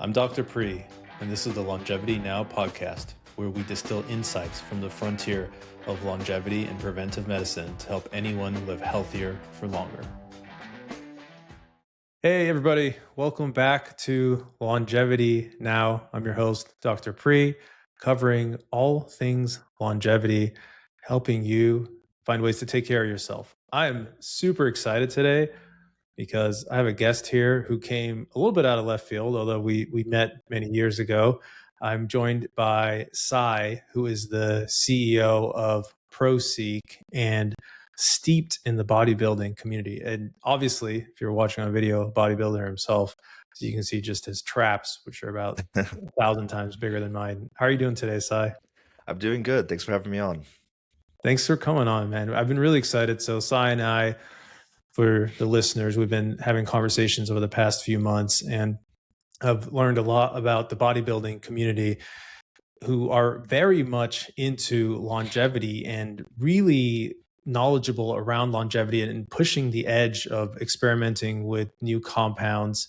I'm Dr. Pre, and this is the Longevity Now podcast, where we distill insights from the frontier of longevity and preventive medicine to help anyone live healthier for longer. Hey, everybody. Welcome back to Longevity Now. I'm your host, Dr. Pre, covering all things longevity, helping you find ways to take care of yourself. I am super excited today because I have a guest here who came a little bit out of left field, although we met many years ago. I'm joined by Sai, who is the CEO of Proseek and steeped in the bodybuilding community. And obviously, if you're watching a video, a bodybuilder himself, so you can see just his traps, which are about 1,000 times bigger than mine. How are you doing today, Sai? I'm doing good. Thanks for having me on. Thanks for coming on, man. I've been really excited. So Sai and I, for the listeners, we've been having conversations over the past few months, and I've learned a lot about the bodybuilding community, who are very much into longevity and really knowledgeable around longevity and pushing the edge of experimenting with new compounds.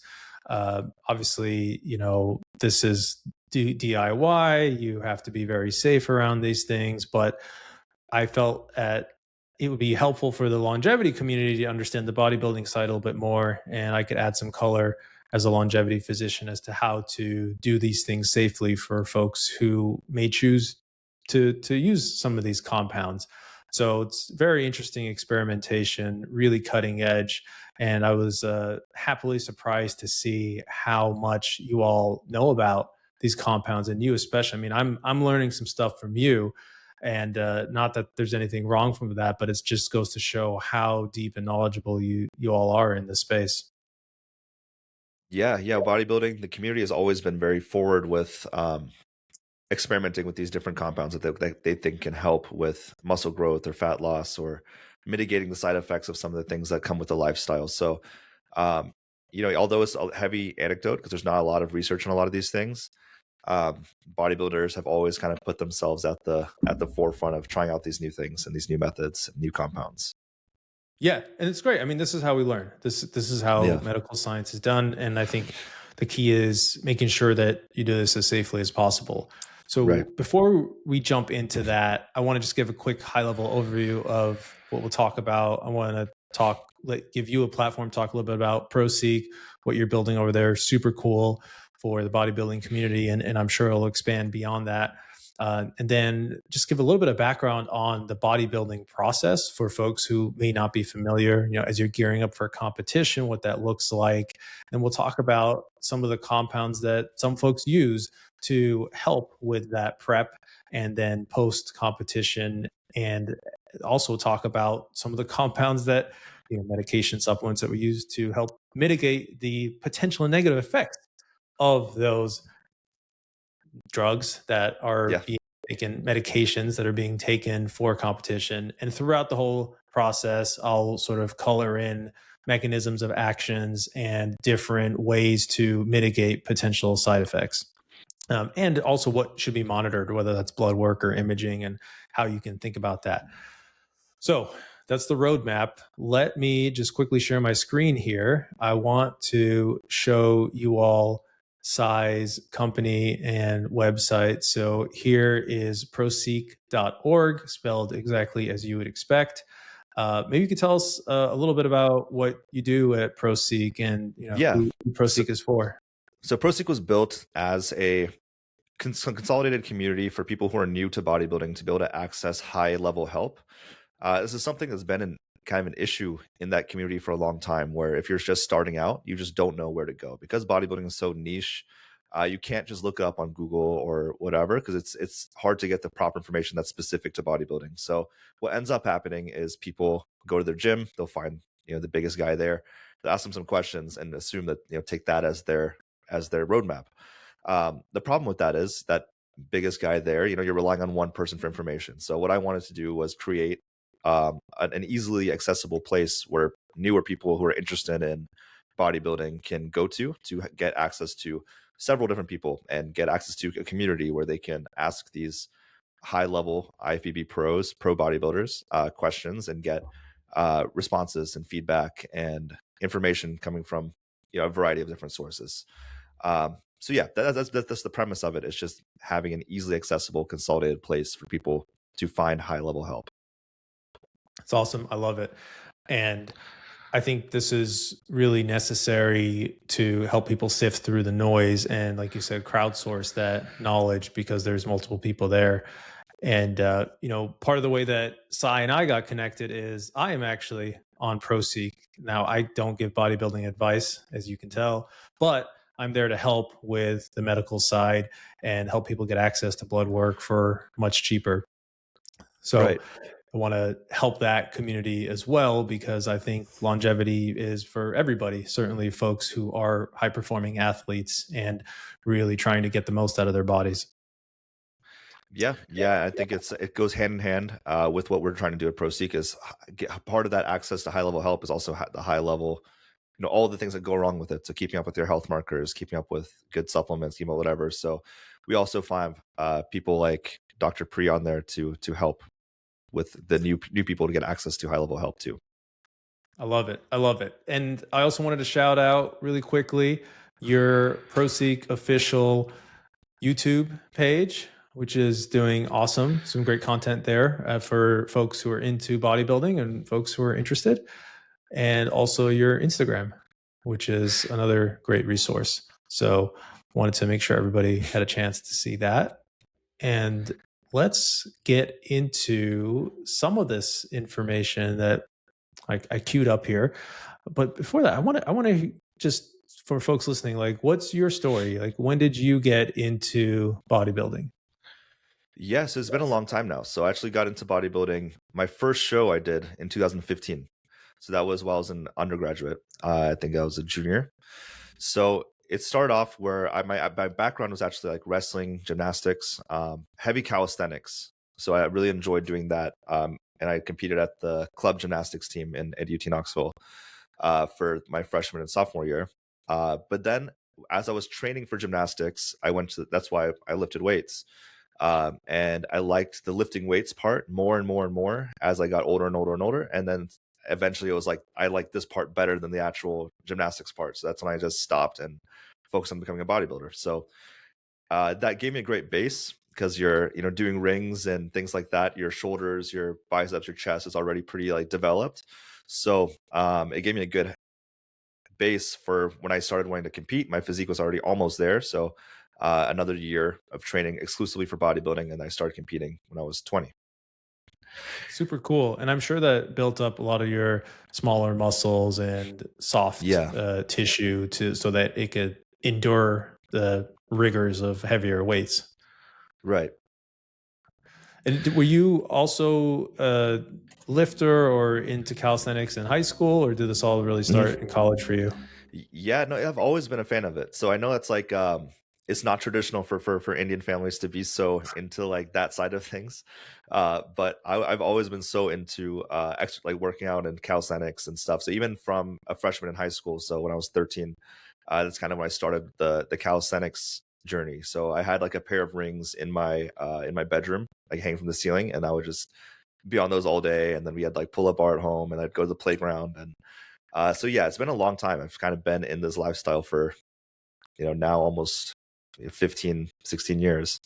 Obviously, this is DIY. You have to be very safe around these things, but I felt it would be helpful for the longevity community to understand the bodybuilding side a little bit more, and I could add some color as a longevity physician as to how to do these things safely for folks who may choose to use some of these compounds. So it's very interesting experimentation, really cutting edge. And I was happily surprised to see how much you all know about these compounds, and you especially. I mean, I'm learning some stuff from you, and not that there's anything wrong from that, but it just goes to show how deep and knowledgeable you all are in this space. Yeah. Bodybuilding, the community has always been very forward with experimenting with these different compounds that they think can help with muscle growth or fat loss or mitigating the side effects of some of the things that come with the lifestyle. So, although it's a heavy anecdote because there's not a lot of research on a lot of these things, bodybuilders have always kind of put themselves at the forefront of trying out these new things and these new methods, new compounds. Yeah, and it's great. I mean, this is how we learn. This is how medical science is done, and I think the key is making sure that you do this as safely as possible. So Before we jump into that, I want to just give a quick high-level overview of what we'll talk about. I want to give you a platform, talk a little bit about Proseek, what you're building over there. Super cool for the bodybuilding community, and I'm sure it'll expand beyond that. And then just give a little bit of background on the bodybuilding process for folks who may not be familiar, as you're gearing up for a competition, what that looks like. And we'll talk about some of the compounds that some folks use to help with that prep and then post competition, and also talk about some of the compounds that, medication supplements that we use to help mitigate the potential negative effects of those drugs that are being taken, medications that are being taken for competition. And throughout the whole process, I'll sort of color in mechanisms of actions and different ways to mitigate potential side effects. And also what should be monitored, whether that's blood work or imaging, and how you can think about that. So that's the roadmap. Let me just quickly share my screen here. I want to show you all Sai's company and website. So here is proseek.org, spelled exactly as you would expect. Maybe you could tell us a little bit about what you do at Proseek and who Proseek is for. So Proseek was built as a consolidated community for people who are new to bodybuilding to be able to access high-level help. This is something that's been kind of an issue in that community for a long time, where if you're just starting out, you just don't know where to go. Because bodybuilding is so niche, you can't just look it up on Google or whatever, because it's hard to get the proper information that's specific to bodybuilding. So what ends up happening is people go to their gym, they'll find the biggest guy there, they'll ask them some questions and assume that take that as their roadmap. The problem with that is that biggest guy there, you're relying on one person for information. So what I wanted to do was create an easily accessible place where newer people who are interested in bodybuilding can go to get access to several different people and get access to a community where they can ask these high-level IFBB pro bodybuilders questions and get responses and feedback and information coming from a variety of different sources. So yeah, that's the premise of it. It's just having an easily accessible, consolidated place for people to find high level help. It's awesome. I love it. And I think this is really necessary to help people sift through the noise and, like you said, crowdsource that knowledge, because there's multiple people there. And, part of the way that Sai and I got connected is I am actually on Proseek. Now, I don't give bodybuilding advice, as you can tell, but I'm there to help with the medical side and help people get access to blood work for much cheaper. So Right. I want to help that community as well, because I think longevity is for everybody, certainly folks who are high performing athletes and really trying to get the most out of their bodies. Yeah, I think it goes hand in hand with what we're trying to do at Proseek. Is part of that access to high level help is also the high level, all the things that go wrong with it. So keeping up with your health markers, keeping up with good supplements, whatever. So we also find people like Dr. Pri on there to help with the new people to get access to high level help too. I love it. I love it. And I also wanted to shout out really quickly your Proseek official YouTube page, which is doing awesome. Some great content there for folks who are into bodybuilding and folks who are interested. And also your Instagram, which is another great resource. So wanted to make sure everybody had a chance to see that. And let's get into some of this information that I queued up here. But before that, I want to just, for folks listening, like, what's your story? Like, when did you get into bodybuilding? Yes, it's been a long time now. So I actually got into bodybuilding. My first show I did in 2015. So that was while I was an undergraduate. I think I was a junior. So it started off where my background was actually like wrestling, gymnastics, heavy calisthenics. So I really enjoyed doing that. And I competed at the club gymnastics team at UT Knoxville for my freshman and sophomore year. But then as I was training for gymnastics, that's why I lifted weights. And I liked the lifting weights part more and more and more as I got older and older and older. And then eventually it was like, I like this part better than the actual gymnastics part. So that's when I just stopped and focused on becoming a bodybuilder. So that gave me a great base, because you're, doing rings and things like that. Your shoulders, your biceps, your chest is already pretty like developed. So it gave me a good base for when I started wanting to compete. My physique was already almost there. So another year of training exclusively for bodybuilding, and I started competing when I was 20. Super cool. And I'm sure that built up a lot of your smaller muscles and soft tissue so that it could endure the rigors of heavier weights. Right. And were you also a lifter or into calisthenics in high school, or did this all really start in college for you? Yeah, no, I've always been a fan of it. So I know it's like it's not traditional for Indian families to be so into like that side of things. But I've always been so into like working out and calisthenics and stuff. So even from a freshman in high school, so when I was 13, that's kind of when I started the calisthenics journey. So I had like a pair of rings in my bedroom, like hanging from the ceiling, and I would just be on those all day. And then we had like pull-up bar at home, and I'd go to the playground. And so yeah, it's been a long time. I've kind of been in this lifestyle for now almost 15, 16 years.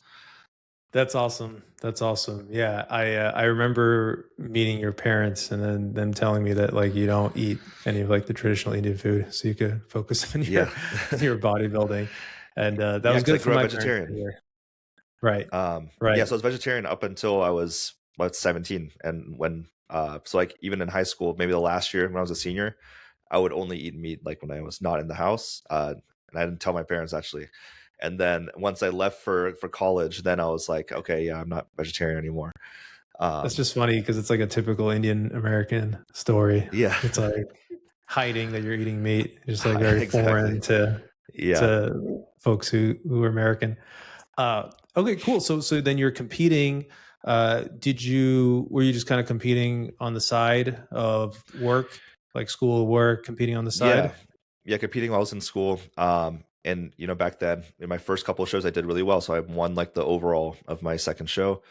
That's awesome. That's awesome. Yeah, I remember meeting your parents and then them telling me that like you don't eat any of like the traditional Indian food, so you could focus on your bodybuilding, and that was good for my vegetarian. Right. Right. Yeah, so I was vegetarian up until I was about 17, and when so like even in high school, maybe the last year when I was a senior, I would only eat meat like when I was not in the house, and I didn't tell my parents actually. And then once I left for college, then I was like, okay, yeah, I'm not vegetarian anymore. That's just funny because it's like a typical Indian American story. Yeah, it's like hiding that you're eating meat, just like very foreign to folks who are American. Okay, cool. So then you're competing. Were you just kind of competing on the side of work, like school work, competing on the side? Yeah, competing while I was in school. And back then in my first couple of shows, I did really well. So I won like the overall of my second show.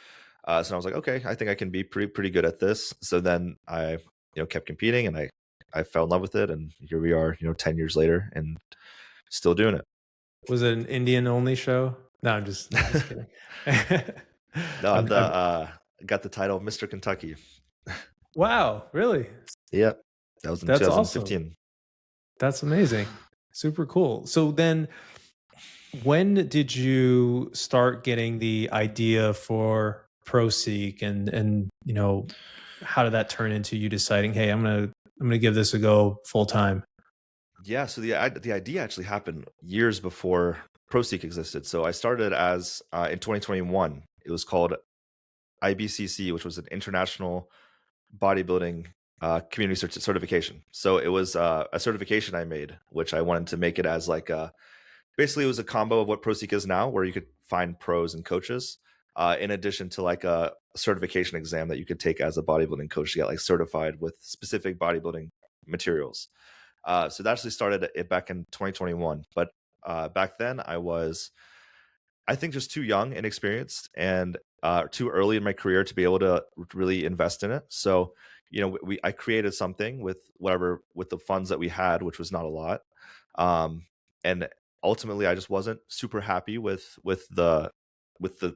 So I was like, okay, I think I can be pretty good at this. So then I, kept competing, and I fell in love with it. And here we are, 10 years later and still doing it. Was it an Indian only show? No, I'm just kidding. No, I'm, got the title of Mr. Kentucky. wow, really? Yep. That was in That's awesome. 2015. That's amazing. Super cool. So then when did you start getting the idea for Proseek and how did that turn into you deciding, hey, I'm gonna give this a go full time? Yeah, so the idea actually happened years before Proseek existed. So I started as in 2021. It was called IBCC, which was an international bodybuilding community certification. So it was a certification I made, which I wanted to make it as like basically it was a combo of what Proseek is now, where you could find pros and coaches, in addition to like a certification exam that you could take as a bodybuilding coach to get like certified with specific bodybuilding materials. So that actually started it back in 2021. But back then I was, I think, just too young and inexperienced and too early in my career to be able to really invest in it. So, I created something with the funds that we had, which was not a lot. And ultimately I just wasn't super happy with the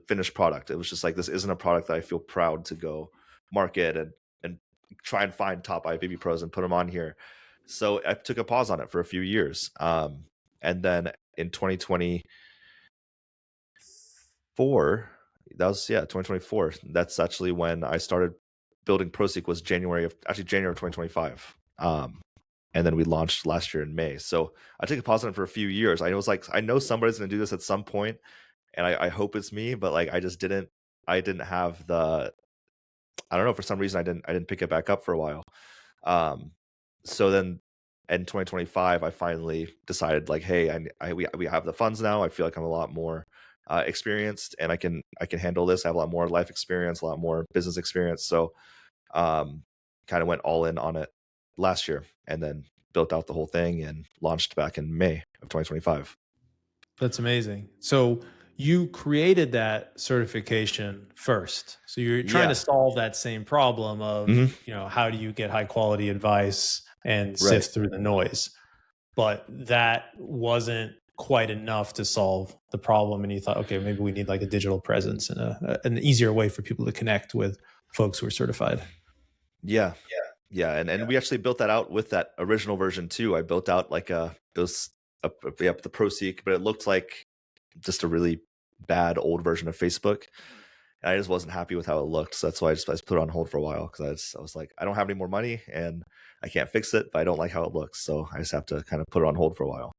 finished product. It was just like, this isn't a product that I feel proud to go market and try and find top IFBB pros and put them on here. So I took a pause on it for a few years. And then in 2024, that was, 2024. That's actually when I started building Proseek, was January of 2025. And then we launched last year in May. So I took a pause on it for a few years. I was like, I know somebody's going to do this at some point, and I hope it's me, but like, I didn't have the, I don't know, for some reason I didn't pick it back up for a while. So then in 2025, I finally decided, like, hey, we have the funds now. I feel like I'm a lot more experienced, and I can handle this. I have a lot more life experience, a lot more business experience. So kind of went all in on it last year, and then built out the whole thing and launched back in May of 2025. That's amazing. So you created that certification first. So you're trying to solve that same problem of, how do you get high quality advice and sift through the noise? But that wasn't quite enough to solve the problem. And you thought, okay, maybe we need like a digital presence and an easier way for people to connect with folks who are certified. Yeah. And we actually built that out with that original version too. I built out like the Proseek, but it looked like just a really bad old version of Facebook. And I just wasn't happy with how it looked. So that's why I just put it on hold for a while, because I was like, I don't have any more money and I can't fix it, but I don't like how it looks. So I just have to kind of put it on hold for a while.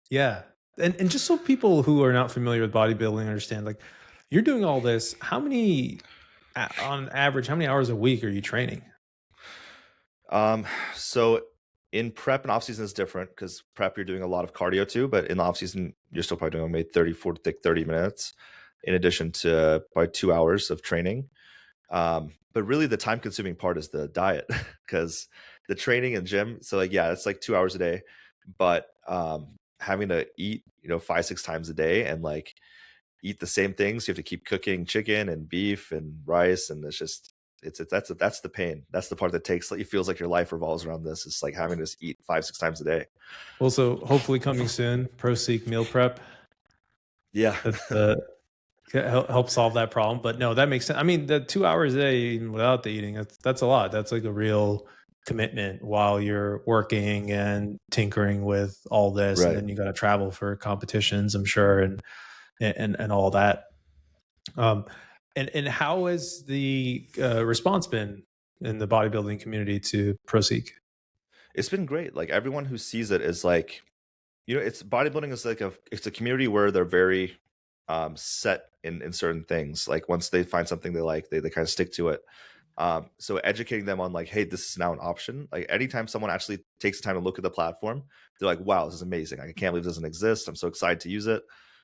Yeah. And just so people who are not familiar with bodybuilding understand, like, you're doing all this, on average, how many hours a week are you training? So in prep and off season is different, because prep you're doing a lot of cardio too, but in the off season you're still probably doing maybe 30 minutes in addition to probably 2 hours of training. But really the time consuming part is the diet, because the training and gym, so like, it's like 2 hours a day, but having to eat 5-6 times a day and like eat the same things. You have to keep cooking chicken and beef and rice, and it's just that's the pain. That's the part that it feels like your life revolves around this. It's like having to just eat 5-6 times a day. Also, hopefully coming soon, Proseek meal prep. Yeah. Help solve that problem. But no, that makes sense. I mean, the 2 hours a day without the eating, that's a lot. That's like a real commitment while you're working and tinkering with all this. And then you got to travel for competitions, I'm sure, and all that. And how has the response been in the bodybuilding community to Proseek? It's been great. Like, everyone who sees it is like, it's bodybuilding is like it's a community where they're very set in certain things. Like, once they find something they like, they kind of stick to it. So educating them on like, hey, this is now an option. Like, anytime someone actually takes the time to look at the platform, they're like, wow, this is amazing. I can't believe this doesn't exist. I'm so excited to use it.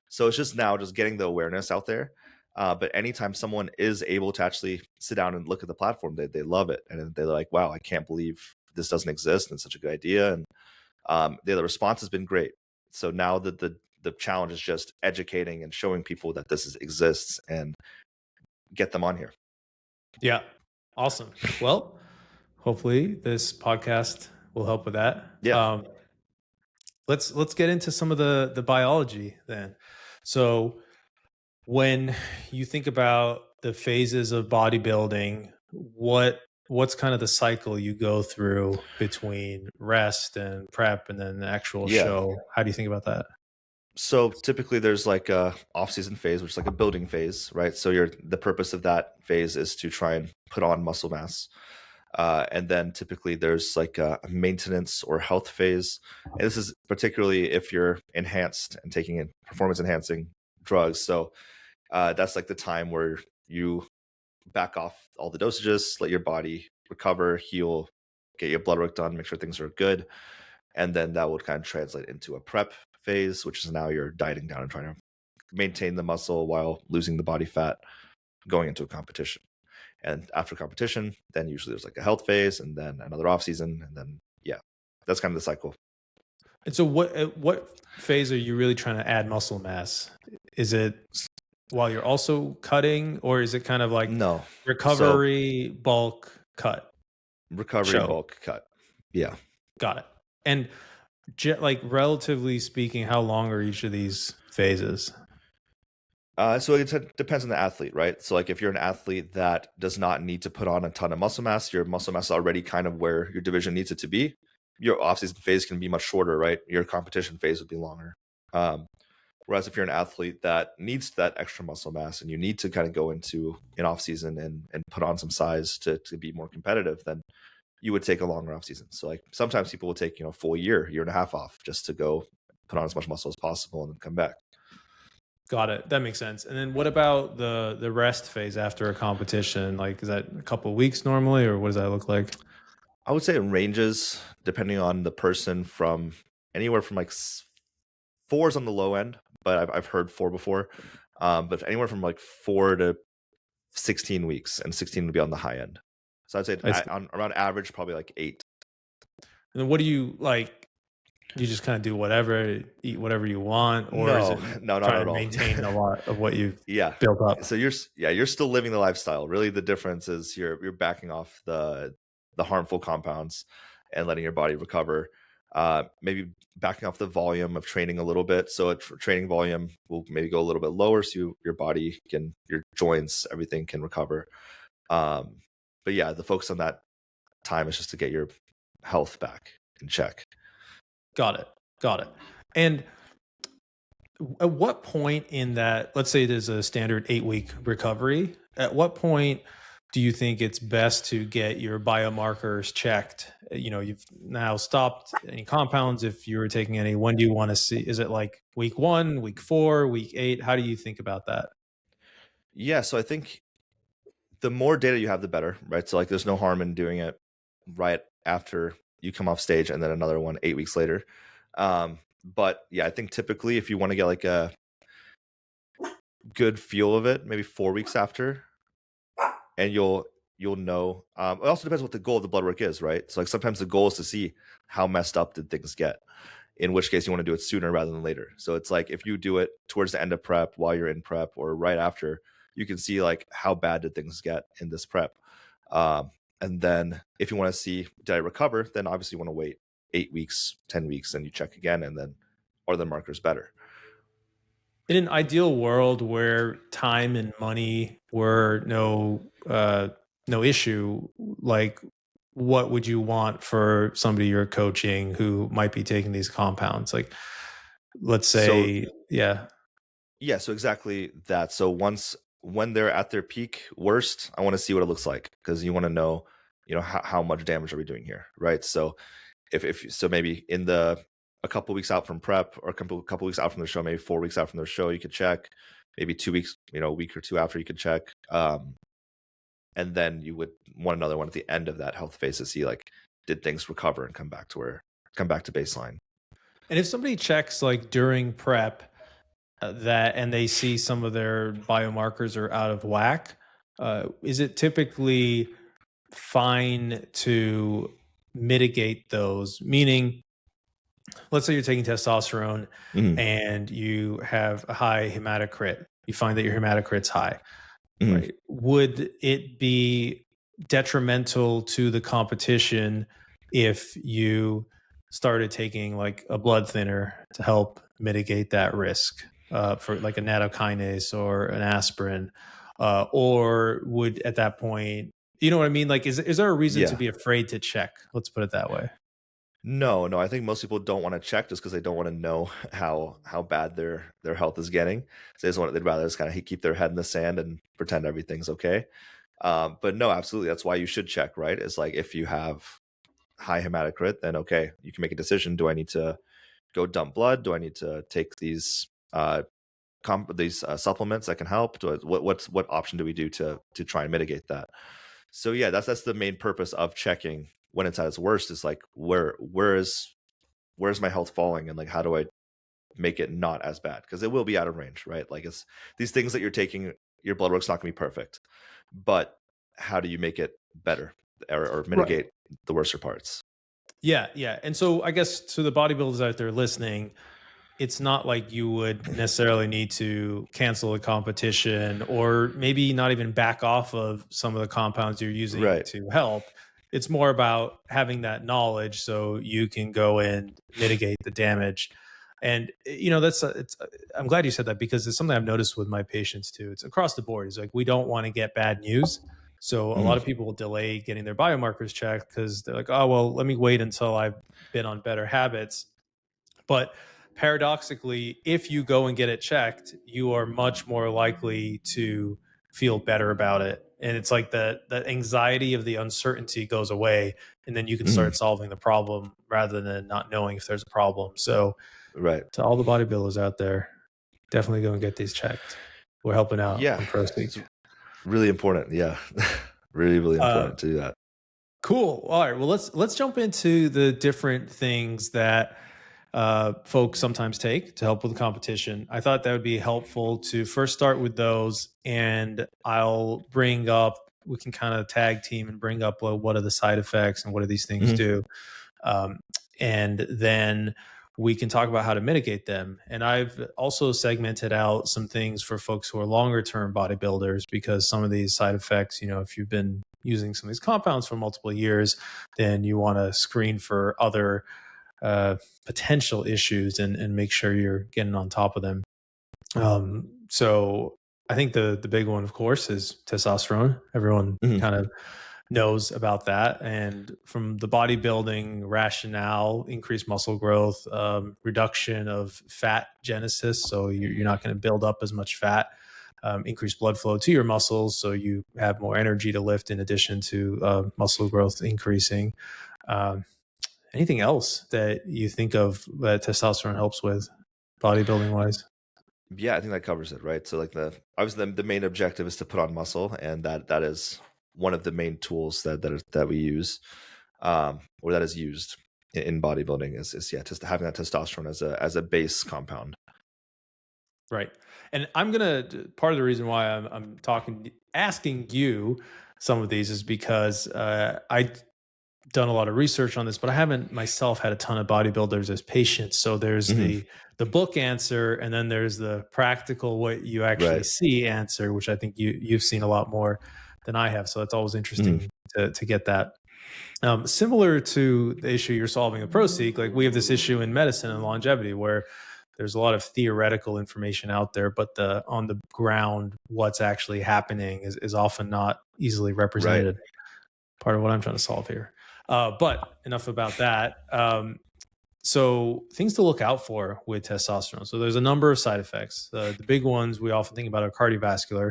So it's just now just getting the awareness out there. But anytime someone is able to actually sit down and look at the platform, they love it. And they're like, wow, I can't believe this doesn't exist, and it's such a good idea. And the response has been great. So now that the challenge is just educating and showing people that this exists and get them on here. Yeah. Awesome. Well, hopefully this podcast will help with that. Yeah. let's get into some of the biology then. So when you think about the phases of bodybuilding, what's kind of the cycle you go through between rest and prep and then the actual show? How do you think about that? So typically there's like a off-season phase, which is like a building phase, right? So the purpose of that phase is to try and put on muscle mass. And then typically there's like a maintenance or health phase. And this is particularly if you're enhanced and taking in performance enhancing drugs. So that's like the time where you back off all the dosages, let your body recover, heal, get your blood work done, make sure things are good. And then that would kind of translate into a prep phase, which is now you're dieting down and trying to maintain the muscle while losing the body fat going into a competition. And after competition, then usually there's like a health phase and then another off season. And then, that's kind of the cycle. And so what phase are you really trying to add muscle mass? Is it while you're also cutting, or is it kind of like recovery, bulk, cut? Recovery, bulk, cut. Yeah. Got it. And like relatively speaking, how long are each of these phases? So it depends on the athlete, right? So like if you're an athlete that does not need to put on a ton of muscle mass, your muscle mass is already kind of where your division needs it to be, your off-season phase can be much shorter, right? Your competition phase would be longer. Whereas if you're an athlete that needs that extra muscle mass and you need to kind of go into an off-season and put on some size to be more competitive, then you would take a longer off-season. So like sometimes people will take, a full year and a half off just to go put on as much muscle as possible and then come back. Got it. That makes sense. And then what about the rest phase after a competition? Like, is that a couple of weeks normally, or what does that look like? I would say it ranges depending on the person from anywhere from like 4 is on the low end, but I've heard 4 before. But anywhere from like 4 to 16 weeks, and 16 would be on the high end. So I'd say around average, probably like 8. And then what do you like? You just kind of do whatever, eat whatever you want, or is it not trying at to all. maintain a lot of what you've built up? So you're still living the lifestyle. Really, the difference is you're backing off the harmful compounds and letting your body recover. Maybe backing off the volume of training a little bit. So training volume will maybe go a little bit lower, so your body your joints, everything can recover. But yeah, the focus on that time is just to get your health back in check. Got it. And at what point in that, let's say there's a standard 8-week recovery, at what point do you think it's best to get your biomarkers checked? You've now stopped any compounds. If you were taking any, when do you want to see? Is it like week 1, week 4, week 8? How do you think about that? Yeah, so I think the more data you have, the better, right? So like there's no harm in doing it right after you come off stage and then another one 8 weeks later. But yeah, I think typically if you want to get like a good feel of it, maybe 4 weeks after, and you'll know. It also depends what the goal of the blood work is, right? So like sometimes the goal is to see how messed up did things get, in which case you want to do it sooner rather than later. So it's like if you do it towards the end of prep, while you're in prep, or right after, you can see like how bad did things get in this prep. And then if you want to see, did I recover? Then obviously you want to wait 8 weeks, 10 weeks, and you check again, and then are the markers better? In an ideal world where time and money were no issue, like what would you want for somebody you're coaching who might be taking these compounds? Like, let's say, so exactly that. So when they're at their peak worst, I want to see what it looks like, because you want to know, how much damage are we doing here, right? So if so, maybe in a couple weeks out from prep, or a couple weeks out from the show, maybe 4 weeks out from the show, you could check. Maybe 2 weeks, a week or 2 after, you could check. And then you would want another one at the end of that health phase to see like, did things recover and come back to baseline. And if somebody checks like during prep and they see some of their biomarkers are out of whack, is it typically fine to mitigate those? Meaning, let's say you're taking testosterone and you have a high hematocrit. You find that your hematocrit's high. Right? Would it be detrimental to the competition if you started taking like a blood thinner to help mitigate that risk, for like a nattokinase or an aspirin, or would at that point, you know what I mean? Like, is there a reason to Yeah. be afraid to check? Let's put it that way. No, I think most people don't want to check just because they don't want to know how bad their health is getting. So they'd rather just kind of keep their head in the sand and pretend everything's okay. But no, absolutely, that's why you should check, right? It's like if you have high hematocrit, then okay, you can make a decision. Do I need to go dump blood? Do I need to take these supplements that can help? What option do we do to try and mitigate that? So yeah, that's the main purpose of checking when it's at its worst. Is like where's my health falling, and like how do I make it not as bad, because it will be out of range, right? Like it's these things that you're taking, your blood work's not going to be perfect, but how do you make it better, or mitigate the worser parts? Yeah, yeah. And so I guess to the bodybuilders out there listening, it's not like you would necessarily need to cancel a competition or maybe not even back off of some of the compounds you're using to help. It's more about having that knowledge so you can go and mitigate the damage. And I'm glad you said that, because it's something I've noticed with my patients too. It's across the board. It's like, we don't want to get bad news. So a lot of people will delay getting their biomarkers checked because they're like, oh, well, let me wait until I've been on better habits. But paradoxically, if you go and get it checked, you are much more likely to feel better about it. And it's like the anxiety of the uncertainty goes away, and then you can start solving the problem rather than not knowing if there's a problem. So to all the bodybuilders out there, definitely go and get these checked. We're helping out on Proseek. It's really important. Yeah. really important to do that. Cool. All right. Well, let's jump into the different things that folks sometimes take to help with the competition. I thought that would be helpful to first start with those, and I'll bring up, we can kind of tag team and bring up what are the side effects and what do these things do. And then we can talk about how to mitigate them. And I've also segmented out some things for folks who are longer term bodybuilders, because some of these side effects, if you've been using some of these compounds for multiple years, then you want to screen for other potential issues and make sure you're getting on top of them. So I think the big one, of course, is testosterone. Everyone kind of knows about that. And from the bodybuilding rationale, increased muscle growth, reduction of fat genesis. So you're not going to build up as much fat, increased blood flow to your muscles. So you have more energy to lift in addition to muscle growth increasing. Anything else that you think of that testosterone helps with bodybuilding wise? Yeah, I think that covers it, right? So like obviously the main objective is to put on muscle, and that is one of the main tools that we use, or that is used in bodybuilding is just having that testosterone as a base compound. Right. And part of the reason why I'm asking you some of these is because I done a lot of research on this, but I haven't myself had a ton of bodybuilders as patients. So there's the book answer, and then there's the practical, what you actually see answer, which I think you've seen a lot more than I have. So it's always interesting to get that. Similar to the issue you're solving at Proseek, like we have this issue in medicine and longevity where there's a lot of theoretical information out there, but on the ground, what's actually happening is often not easily represented. Part of what I'm trying to solve here. But enough about that. So things to look out for with testosterone. So there's a number of side effects. The big ones we often think about are cardiovascular.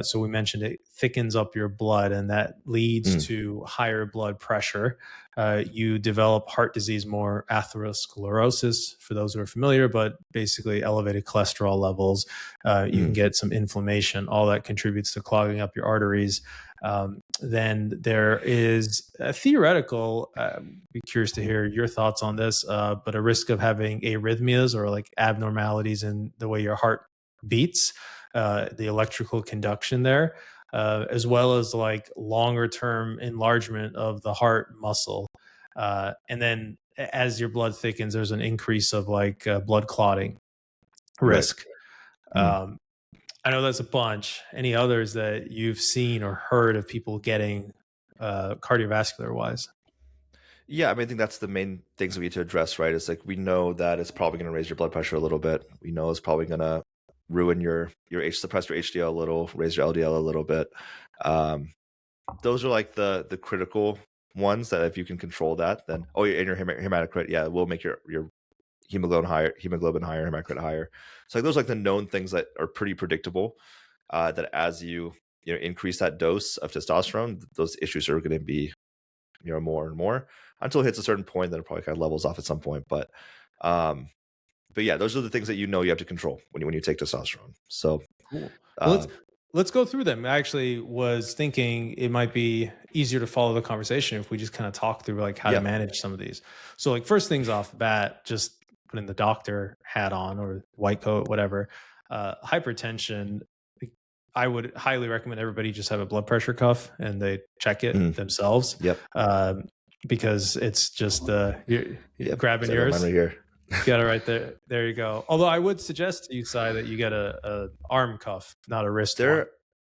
So we mentioned it thickens up your blood, and that leads to higher blood pressure. You develop heart disease, more atherosclerosis, for those who are familiar, but basically elevated cholesterol levels. You can get some inflammation. All that contributes to clogging up your arteries. Then there is a theoretical, be curious to hear your thoughts on this, but a risk of having arrhythmias, or like abnormalities in the way your heart beats, the electrical conduction there, as well as like longer term enlargement of the heart muscle. And then as your blood thickens, there's an increase of like blood clotting risk. I know that's a bunch. Any others that you've seen or heard of people getting cardiovascular wise? Yeah, I mean, I think that's the main things we need to address, right? It's like we know that it's probably going to raise your blood pressure a little bit. We know it's probably going to ruin suppress your HDL a little, raise your LDL a little bit. Those are like the critical ones that if you can control that, then and your hematocrit, yeah, it will make your hemoglobin higher, hematocrit higher. So like those are like the known things that are pretty predictable. That as you increase that dose of testosterone, those issues are going to be more and more until it hits a certain point, then it probably kind of levels off at some point. But yeah, those are the things that you have to control when you take testosterone. So cool. Well, let's go through them. I actually was thinking it might be easier to follow the conversation if we just kind of talk through like how to manage some of these. So like first things off the bat, just putting the doctor hat on or white coat, whatever. Hypertension, I would highly recommend everybody just have a blood pressure cuff and they check it themselves. Yep. Because it's just you're grabbing yours. Right here. Got it right there. There you go. Although I would suggest to you, Sai, that you get a arm cuff, not a wrist one.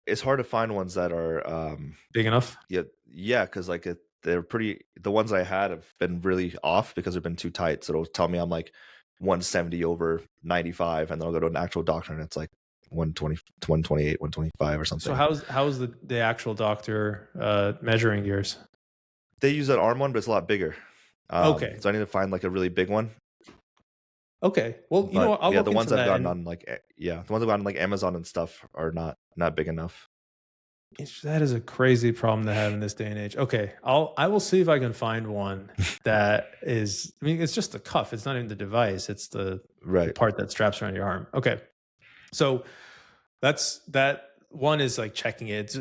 It's hard to find ones that are big enough. Yeah, because like they're pretty. The ones I had have been really off because they've been too tight. So it'll tell me I'm like 170 over 95, and then I'll go to an actual doctor and it's like 120, 128, 125 or something. So how's the actual doctor measuring yours? They use an arm one, but it's a lot bigger. Okay. So I need to find like a really big one. Okay. Well, you know, I'll the ones I've gotten on like the ones I've gotten like Amazon and stuff are not big enough. That is a crazy problem to have in this day and age. Okay, I will see if I can find one that is. I mean, it's just the cuff. It's not even the device. It's the part that straps around your arm. Okay, so that one is like checking it. It's,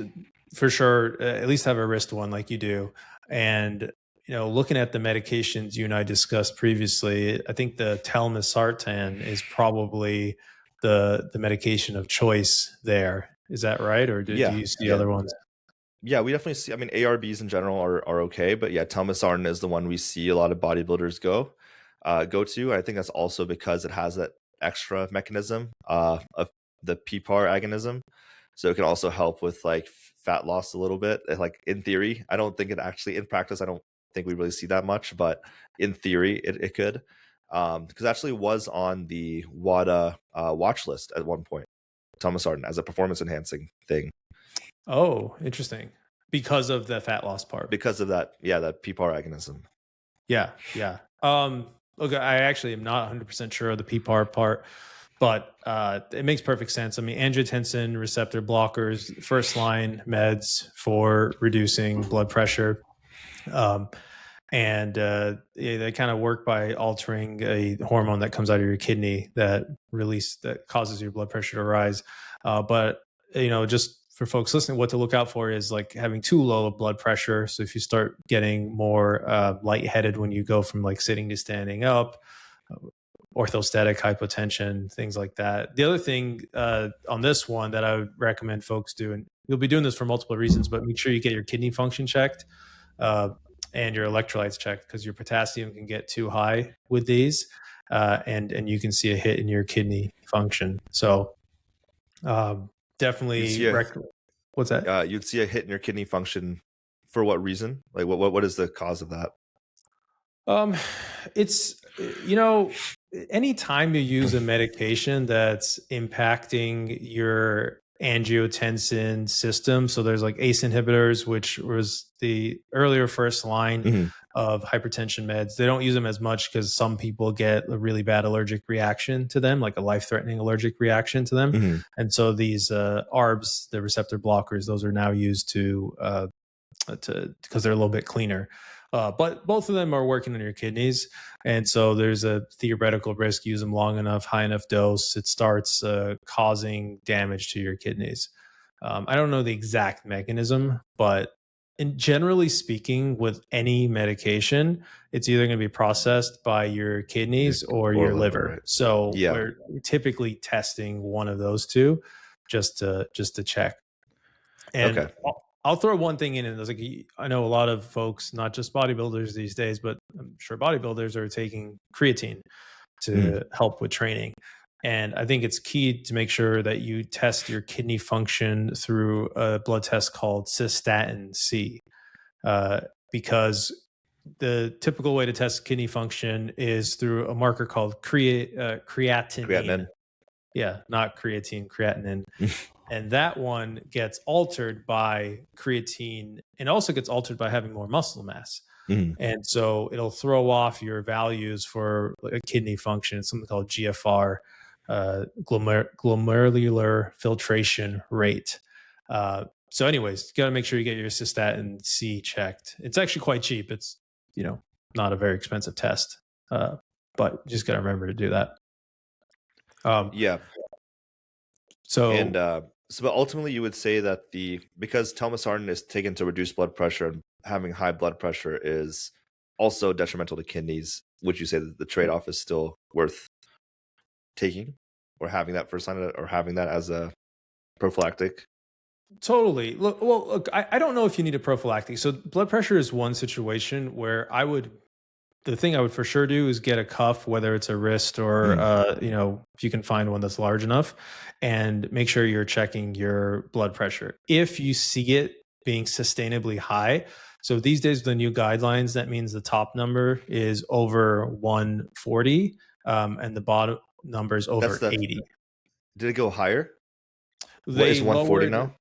for sure, at least have a wrist one like you do, and looking at the medications you and I discussed previously, I think the telmisartan is probably the medication of choice there. Is that right? Or do you see other ones? Yeah, we definitely see. I mean, ARBs in general are okay, but yeah, telmisartan is the one we see a lot of bodybuilders go to. I think that's also because it has that extra mechanism of the PPAR agonism, so it can also help with like fat loss a little bit. Like in theory, I don't think it actually in practice. I don't think we really see that much, but in theory, it could. Because it actually was on the WADA watch list at one point. Telmisartan as a performance enhancing thing. Oh, interesting. Because of the fat loss part. Because of that, that PPAR agonism. Yeah. Look, I actually am not 100% sure of the PPAR part, but it makes perfect sense. I mean, angiotensin receptor blockers, first line meds for reducing blood pressure. And they kind of work by altering a hormone that comes out of your kidney that causes your blood pressure to rise. But just for folks listening, what to look out for is like having too low of blood pressure. So if you start getting more lightheaded when you go from like sitting to standing up, orthostatic hypotension, things like that. The other thing on this one that I would recommend folks do, and you'll be doing this for multiple reasons, but make sure you get your kidney function checked. And your electrolytes checked, because your potassium can get too high with these, and you can see a hit in your kidney function. So definitely, what's that? You'd see a hit in your kidney function. For what reason? Like what is the cause of that? It's anytime you use a medication that's impacting your angiotensin system. So there's like ACE inhibitors, which was the earlier first line of hypertension meds. They don't use them as much because some people get a really bad allergic reaction to them, like a life-threatening allergic reaction to them. And so these ARBs, the receptor blockers, those are now used because they're a little bit cleaner. But both of them are working on your kidneys. And so there's a theoretical risk. Use them long enough, high enough dose, it starts causing damage to your kidneys. I don't know the exact mechanism, but generally speaking, with any medication, it's either going to be processed by your kidneys or your liver. Right? So we're typically testing one of those two just to check. And I'll throw one thing in, and like, I know a lot of folks, not just bodybuilders these days, but I'm sure bodybuilders are taking creatine to help with training. And I think it's key to make sure that you test your kidney function through a blood test called cystatin C, because the typical way to test kidney function is through a marker called creatinine. Yeah, not creatine, creatinine. And that one gets altered by creatine, and also gets altered by having more muscle mass. And so it'll throw off your values for a kidney function. It's something called GFR, glomerular filtration rate. So anyways, you got to make sure you get your cystatin C checked. It's actually quite cheap. It's, not a very expensive test, but you just got to remember to do that. Yeah. But ultimately you would say that because telmisartan is taken to reduce blood pressure, and having high blood pressure is also detrimental to kidneys, would you say that the trade-off is still worth taking, or having that first line, or having that as a prophylactic? Totally. Look, I don't know if you need a prophylactic. So blood pressure is one situation where the thing I would for sure do is get a cuff, whether it's a wrist or, if you can find one that's large enough, and make sure you're checking your blood pressure. If you see it being sustainably high, so these days with the new guidelines, that means the top number is over 140, and the bottom number is over 80. Did it go higher? What is 140 now?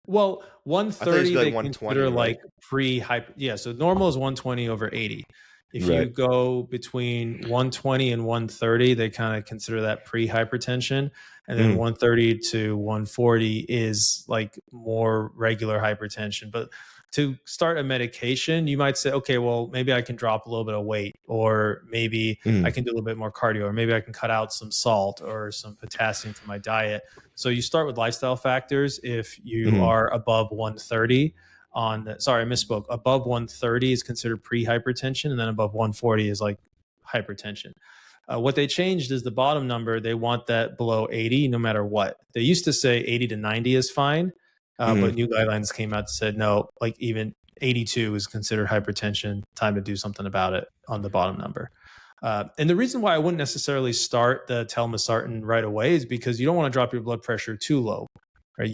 Well, 130 they 120, consider pre-hyper. Yeah, so normal is 120 over 80. If you go between 120 and 130, they kind of consider that pre-hypertension. And then 130 to 140 is more regular hypertension. But to start a medication, you might say, okay, well, maybe I can drop a little bit of weight, or maybe I can do a little bit more cardio, or maybe I can cut out some salt or some potassium from my diet. So you start with lifestyle factors. If you are above 130, sorry, I misspoke. Above 130 is considered pre-hypertension, and then above 140 is hypertension. What they changed is the bottom number. They want that below 80 no matter what. They used to say 80 to 90 is fine, but new guidelines came out and said, no, even 82 is considered hypertension. Time to do something about it on the bottom number. And the reason why I wouldn't necessarily start the telmisartan right away is because you don't want to drop your blood pressure too low, right?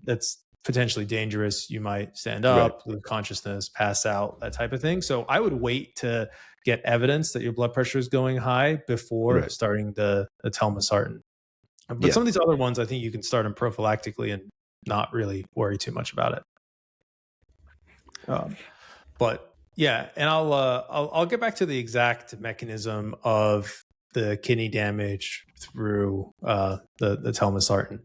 That's potentially dangerous. You might stand up, lose consciousness, pass out, that type of thing. So I would wait to get evidence that your blood pressure is going high before starting the telmisartan. But some of these other ones, I think you can start them prophylactically and not really worry too much about it. But yeah, and I'll get back to the exact mechanism of the kidney damage through the telmisartan.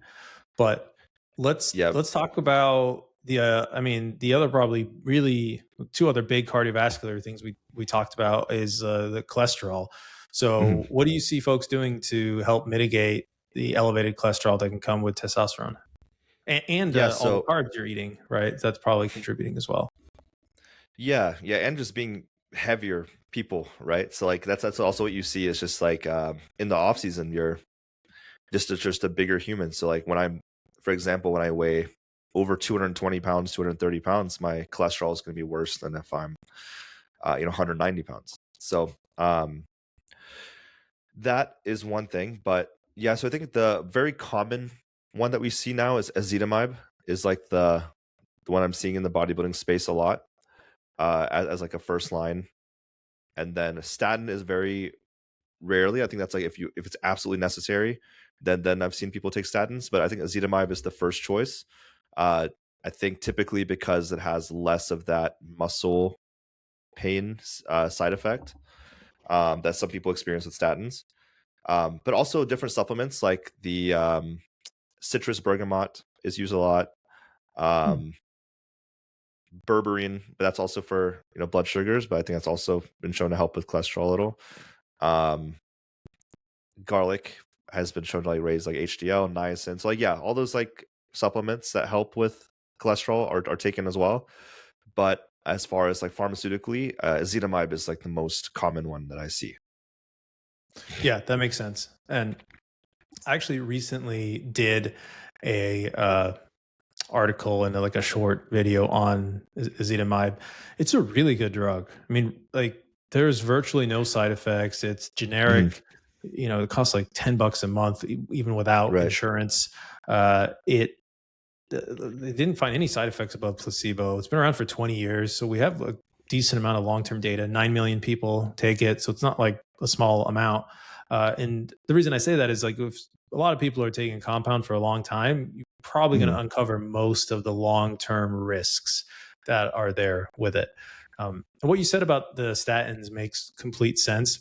But let's talk about the other probably really two other big cardiovascular things we talked about is the cholesterol. So what do you see folks doing to help mitigate the elevated cholesterol that can come with testosterone? And all the carbs you're eating, right? That's probably contributing as well. Yeah, and just being heavier people, right? So that's also what you see is just in the off season, you're just a bigger human. So for example, when I weigh over 220 pounds, 230 pounds, my cholesterol is going to be worse than if I'm 190 pounds. So that is one thing. But yeah, so I think the very common one that we see now is Ezetimibe, is the one I'm seeing in the bodybuilding space a lot, as a first line. And then statin is very rarely. I think that's if it's absolutely necessary, then I've seen people take statins. But I think Ezetimibe is the first choice. I think typically because it has less of that muscle pain side effect that some people experience with statins. But also different supplements like the citrus bergamot is used a lot. Berberine, but that's also for blood sugars, but I think that's also been shown to help with cholesterol a little. Garlic has been shown to raise HDL, niacin. So all those supplements that help with cholesterol are taken as well. But as far as pharmaceutically, Ezetimibe is the most common one that I see. Yeah, that makes sense. And I actually recently did a article and a short video on Ezetimibe. It's a really good drug. I mean, there's virtually no side effects. It's generic. It costs $10 a month, even without insurance. They didn't find any side effects above placebo. It's been around for 20 years. So we have decent amount of long-term data. 9 million people take it, so it's not like a small amount. And the reason I say that is like if a lot of people are taking a compound for a long time, you're probably going to uncover most of the long-term risks that are there with it. And what you said about the statins makes complete sense.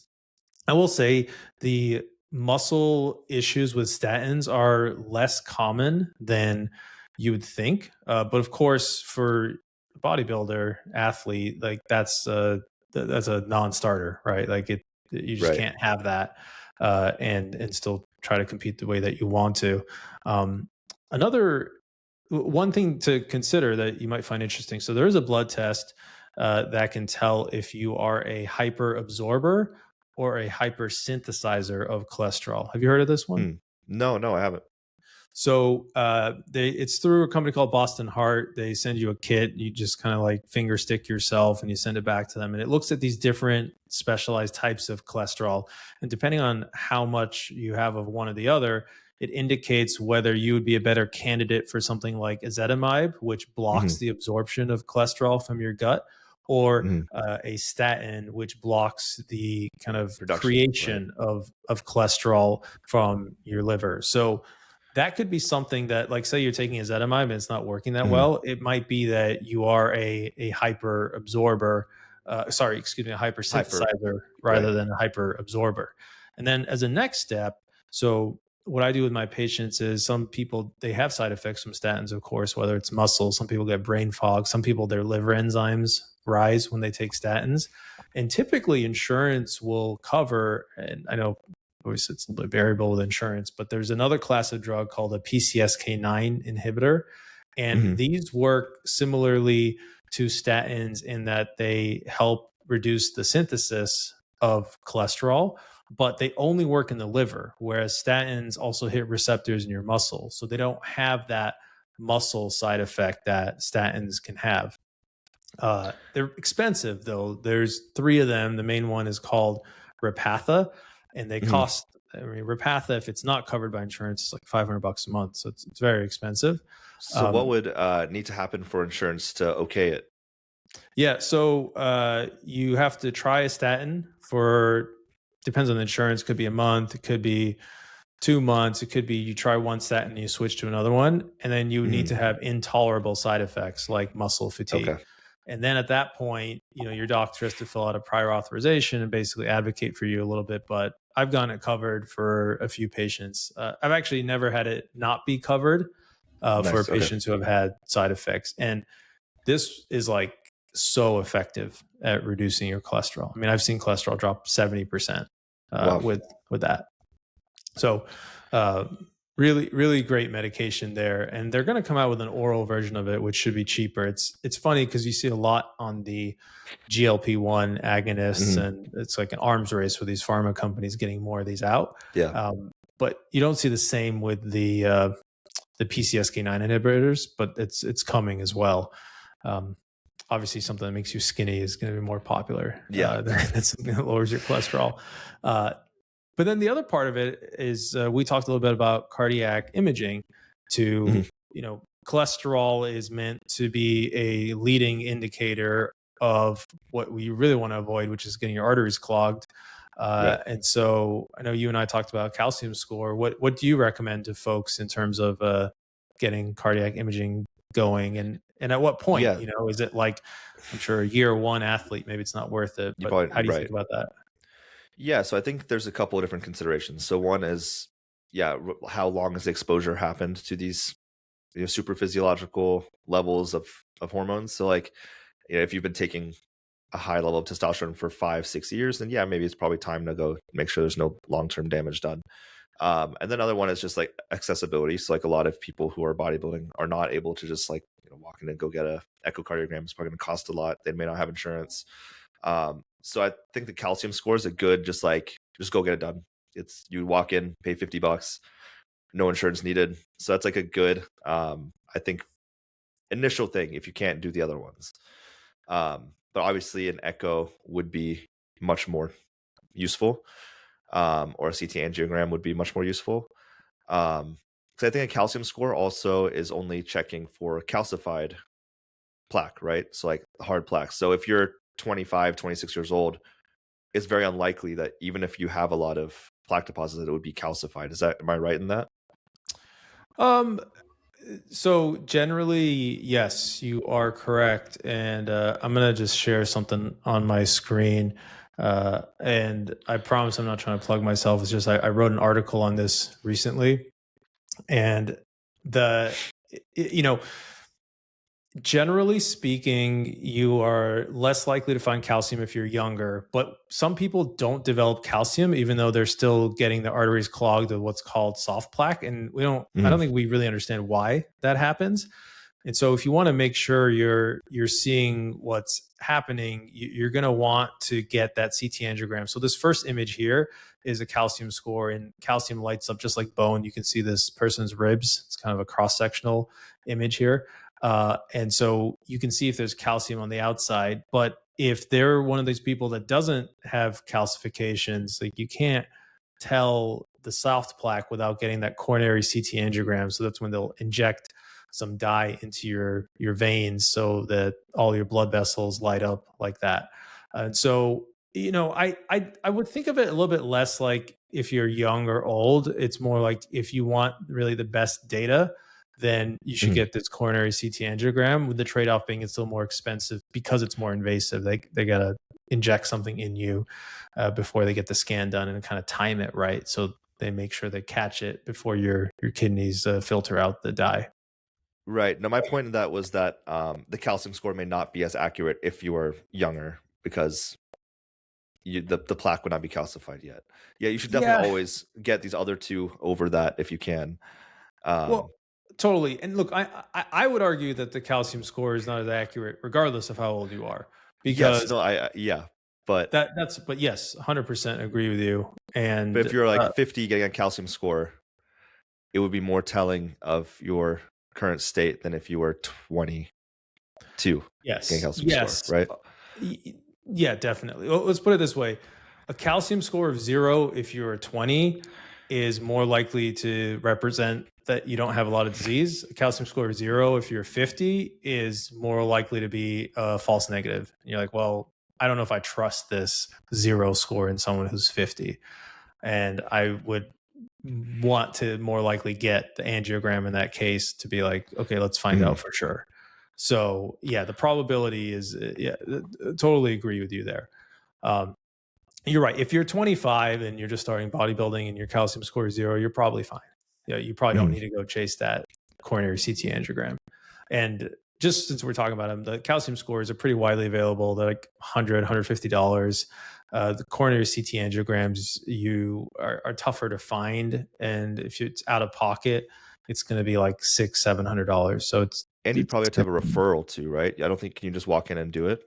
I will say the muscle issues with statins are less common than you would think. But of course, for a bodybuilder athlete, like that's a non-starter, right? Like you just can't have that and still try to compete the way that you want to. One thing to consider that you might find interesting. So there is a blood test that can tell if you are a hyper absorber or a hypersynthesizer of cholesterol. Have you heard of this one? No, I haven't. So it's through a company called Boston Heart. They send you a kit. You just kind of like finger stick yourself and you send it back to them. And it looks at these different specialized types of cholesterol. And depending on how much you have of one or the other, it indicates whether you would be a better candidate for something like Ezetimibe, which blocks the absorption of cholesterol from your gut, or a statin, which blocks the kind of creation of cholesterol from your liver. So that could be something that, like, say you're taking Ezetimibe and it's not working that well. It might be that you are a hyper absorber, a hypersynthesizer rather than a hyper absorber. And then as a next step, so what I do with my patients is some people, they have side effects from statins, of course, whether it's muscle, some people get brain fog, some people, their liver enzymes rise when they take statins. And typically insurance will cover, and I know obviously it's a little bit variable with insurance, but there's another class of drug called a PCSK9 inhibitor. And these work similarly to statins in that they help reduce the synthesis of cholesterol, but they only work in the liver, whereas statins also hit receptors in your muscle. So they don't have that muscle side effect that statins can have. They're expensive though. There's 3 of them. The main one is called Repatha, and they cost, I mean, Repatha, if it's not covered by insurance, it's like $500 a month. So it's very expensive. So what would need to happen for insurance to okay it? Yeah. So you have to try a statin for, depends on the insurance. It could be a month. It could be 2 months. It could be you try one statin and you switch to another one. And then you need to have intolerable side effects like muscle fatigue. Okay. And then at that point, your doctor has to fill out a prior authorization and basically advocate for you a little bit. But I've gotten it covered for a few patients. I've actually never had it not be covered for patients who have had side effects. And this is like so effective at reducing your cholesterol. I mean, I've seen cholesterol drop 70% with that. So really, really great medication there. And they're going to come out with an oral version of it, which should be cheaper. It's funny because you see a lot on the GLP-1 agonists, and it's like an arms race with these pharma companies getting more of these out. Yeah. But you don't see the same with the PCSK9 inhibitors, but it's coming as well. Obviously, something that makes you skinny is going to be more popular than something that lowers your cholesterol. But then the other part of it is we talked a little bit about cardiac imaging. Cholesterol is meant to be a leading indicator of what we really want to avoid, which is getting your arteries clogged. And so I know you and I talked about calcium score. What do you recommend to folks in terms of getting cardiac imaging going? And at what point, is it like, I'm sure a year 1 athlete, maybe it's not worth it, but how do you think about that? Yeah. So I think there's a couple of different considerations. So one is, how long has the exposure happened to these super physiological levels of hormones? So like, if you've been taking a high level of testosterone for 5-6 years, then maybe it's probably time to go make sure there's no long-term damage done. And then another one is just like accessibility. So like a lot of people who are bodybuilding are not able to just like walk in and go get a echocardiogram. It's probably going to cost a lot. They may not have insurance. So I think the calcium score is a good, just go get it done. It's, you walk in, pay $50, no insurance needed. So that's like a good, I think, initial thing if you can't do the other ones. But obviously an echo would be much more useful, or a CT angiogram would be much more useful. So I think a calcium score also is only checking for calcified plaque, right? So like hard plaque. So if you're 25, 26 years old, it's very unlikely that even if you have a lot of plaque deposits, that it would be calcified. Am I right in that? So generally, yes, you are correct. And I'm going to just share something on my screen. And I promise I'm not trying to plug myself. It's just I wrote an article on this recently. And generally speaking, you are less likely to find calcium if you're younger, but some people don't develop calcium even though they're still getting the arteries clogged with what's called soft plaque. And I don't think we really understand why that happens. And so if you want to make sure you're seeing what's happening, you're going to want to get that CT angiogram. So this first image here is a calcium score, and calcium lights up just like bone. You can see this person's ribs. It's kind of a cross-sectional image here. And so you can see if there's calcium on the outside, but if they're one of these people that doesn't have calcifications, like you can't tell the soft plaque without getting that coronary CT angiogram. So that's when they'll inject some dye into your veins so that all your blood vessels light up like that. And so, I would think of it a little bit less like if you're young or old. It's more like if you want really the best data, then you should get this coronary CT angiogram, with the trade-off being it's still more expensive because it's more invasive. They got to inject something in you before they get the scan done and kind of time it right. So they make sure they catch it before your kidneys filter out the dye. Right. Now, my point in that was that the calcium score may not be as accurate if you are younger because the plaque would not be calcified yet. Yeah, you should definitely always get these other two over that if you can. Well, totally. And look, I would argue that the calcium score is not as accurate regardless of how old you are. Because but yes, 100% agree with you. And but if you're like 50 getting a calcium score, it would be more telling of your current state than if you were 22 getting a calcium score, right? Yeah, definitely. Well, let's put it this way. A calcium score of 0 if you're 20 is more likely to represent that you don't have a lot of disease. A calcium score of 0 if you're 50 is more likely to be a false negative. And you're like, well, I don't know if I trust this 0 score in someone who's 50. And I would want to more likely get the angiogram in that case to be like, okay, let's find out for sure. So yeah, the probability is, totally agree with you there. You're right. If you're 25 and you're just starting bodybuilding and your calcium score is 0, you're probably fine. Yeah, you probably don't need to go chase that coronary CT angiogram. And just since we're talking about them, the calcium scores are pretty widely available. They're like $100, $150. The coronary CT angiograms are tougher to find, and if it's out of pocket, it's going to be like $600-$700. So you probably have to have a referral too, right? I don't think can you just walk in and do it.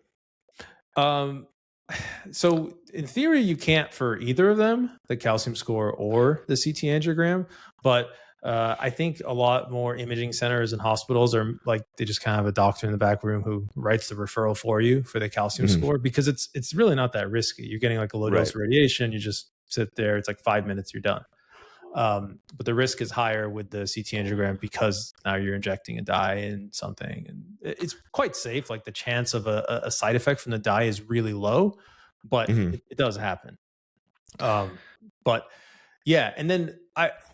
So in theory, you can't for either of them, the calcium score or the CT angiogram. But I think a lot more imaging centers and hospitals are like, they just kind of have a doctor in the back room who writes the referral for you for the calcium score, because it's really not that risky. You're getting like a low dose of radiation. You just sit there. It's like 5 minutes, you're done. But the risk is higher with the CT angiogram because now you're injecting a dye in something, and it's quite safe. Like the chance of a side effect from the dye is really low, but it does happen. But yeah, and then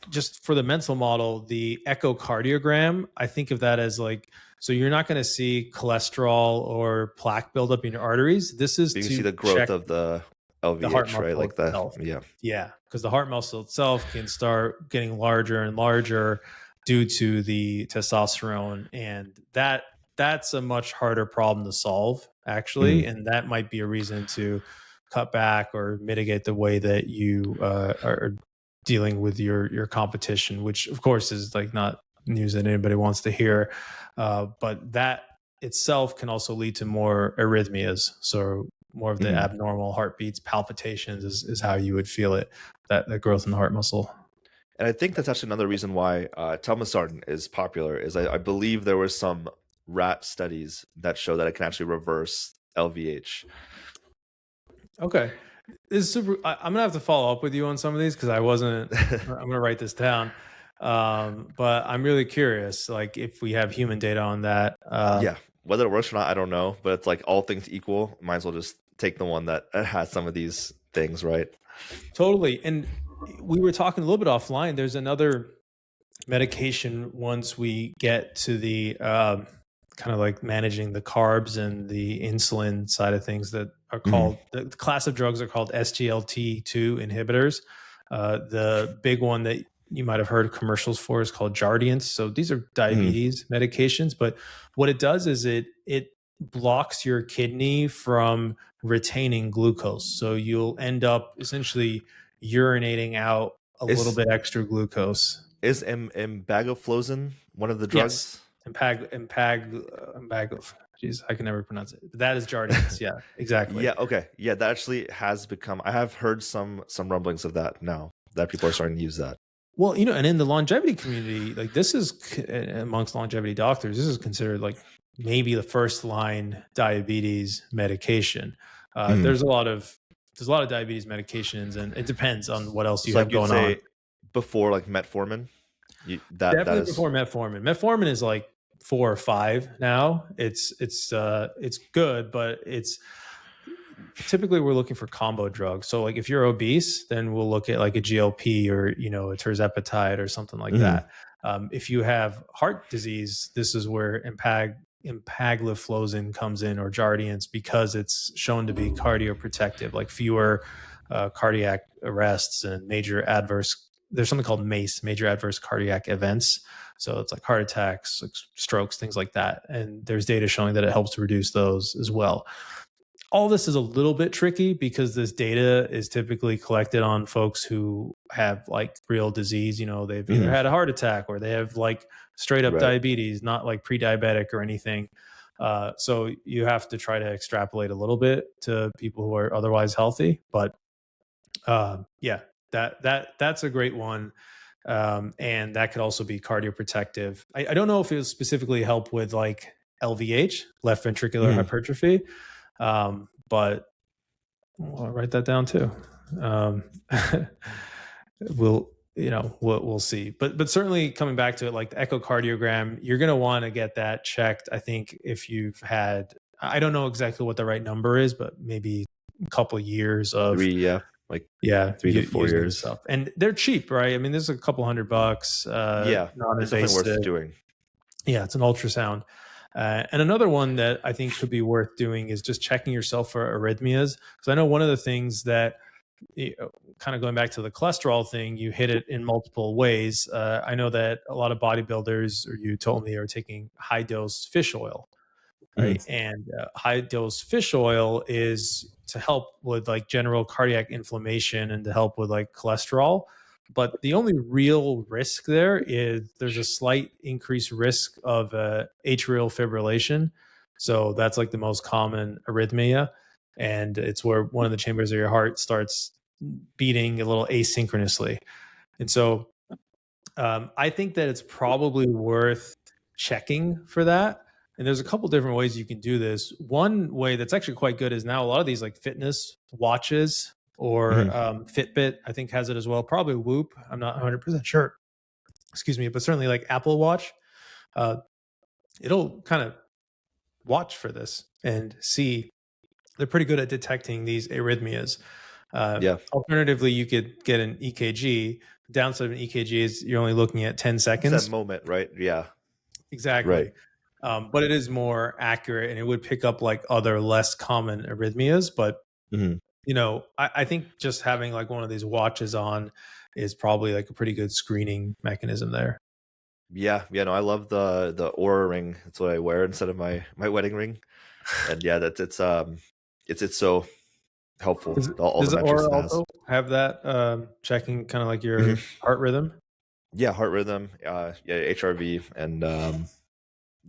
just for the mental model, the echocardiogram, I think of that as like, so you're not going to see cholesterol or plaque buildup in your arteries. This is you can see the growth of the LVH, right? Like that. Yeah. Because the heart muscle itself can start getting larger and larger due to the testosterone. And that's a much harder problem to solve, actually. And that might be a reason to cut back or mitigate the way that you are dealing with your competition, which of course is like not news that anybody wants to hear. But that itself can also lead to more arrhythmias. So more of the abnormal heartbeats, palpitations is how you would feel it, that growth in the heart muscle. And I think that's actually another reason why telmisartan is popular, is I believe there were some rat studies that show that it can actually reverse LVH. Okay. This is super. I'm gonna have to follow up with you on some of these because I wasn't. I'm gonna write this down. But I'm really curious, like if we have human data on that. whether it works or not, I don't know. But it's like all things equal, might as well just take the one that has some of these things, right? Totally. And we were talking a little bit offline. There's another medication once we get to the kind of like managing the carbs and the insulin side of things that are called, the class of drugs are called SGLT2 inhibitors. The big one that you might have heard commercials for is called Jardiance. So these are diabetes medications, but what it does is it blocks your kidney from retaining glucose. So you'll end up essentially urinating out a little bit extra glucose. Is empagliflozin one of the drugs? Yes. Jeez, I can never pronounce it. But that is Jardiance. Yeah, exactly. Yeah. Okay. Yeah, that actually has become. I have heard some rumblings of that now, that people are starting to use that. Well, and in the longevity community, like this is amongst longevity doctors, this is considered like maybe the first line diabetes medication. There's a lot of diabetes medications, and it depends on what else you have going on. Before like metformin, definitely before metformin. Metformin is like 4 or 5 now. It's good, but it's typically we're looking for combo drugs. So like if you're obese, then we'll look at like a GLP or a tirzepatide or something like that. If you have heart disease, this is where empagliflozin comes in, or Jardiance, because it's shown to be cardioprotective, like fewer cardiac arrests and there's something called MACE, major adverse cardiac events. So it's like heart attacks, like strokes, things like that. And there's data showing that it helps to reduce those as well. All this is a little bit tricky because this data is typically collected on folks who have like real disease. They've either had a heart attack or they have like straight up diabetes, not like pre-diabetic or anything. So you have to try to extrapolate a little bit to people who are otherwise healthy. But yeah, that's a great one. And that could also be cardioprotective. I don't know if it will specifically help with like LVH, left ventricular hypertrophy. But I'll write that down too. We'll see. But certainly coming back to it, like the echocardiogram, you're going to want to get that checked. I think if you've had, I don't know exactly what the right number is, but maybe a couple of years of 3 to 4 years stuff. And they're cheap, right? I mean, there's a couple $100. It's definitely worth doing. Yeah, it's an ultrasound. And another one that I think could be worth doing is just checking yourself for arrhythmias. Because I know one of the things that, kind of going back to the cholesterol thing, you hit it in multiple ways. I know that a lot of bodybuilders, or you told me, are taking high dose fish oil, right? And high dose fish oil is to help with like general cardiac inflammation and to help with like cholesterol. But the only real risk there is there's a slight increased risk of atrial fibrillation. So that's like the most common arrhythmia. And it's where one of the chambers of your heart starts beating a little asynchronously. And so I think that it's probably worth checking for that. And there's a couple different ways you can do this. One way that's actually quite good is now a lot of these like fitness watches or Fitbit, I think, has it as well. Probably Whoop. I'm not 100% sure. Excuse me, but certainly like Apple Watch, it'll kind of watch for this and see. They're pretty good at detecting these arrhythmias. Alternatively, you could get an EKG. The downside of an EKG is you're only looking at 10 seconds. It's that moment, right? Yeah. Exactly. Right. But it is more accurate, and it would pick up like other less common arrhythmias. But I think just having like one of these watches on is probably like a pretty good screening mechanism there. Yeah. No, I love the Oura ring. That's what I wear instead of my wedding ring. And yeah, it's so helpful. Does the Oura also have that checking kind of like your heart rhythm? Yeah, heart rhythm, HRV, and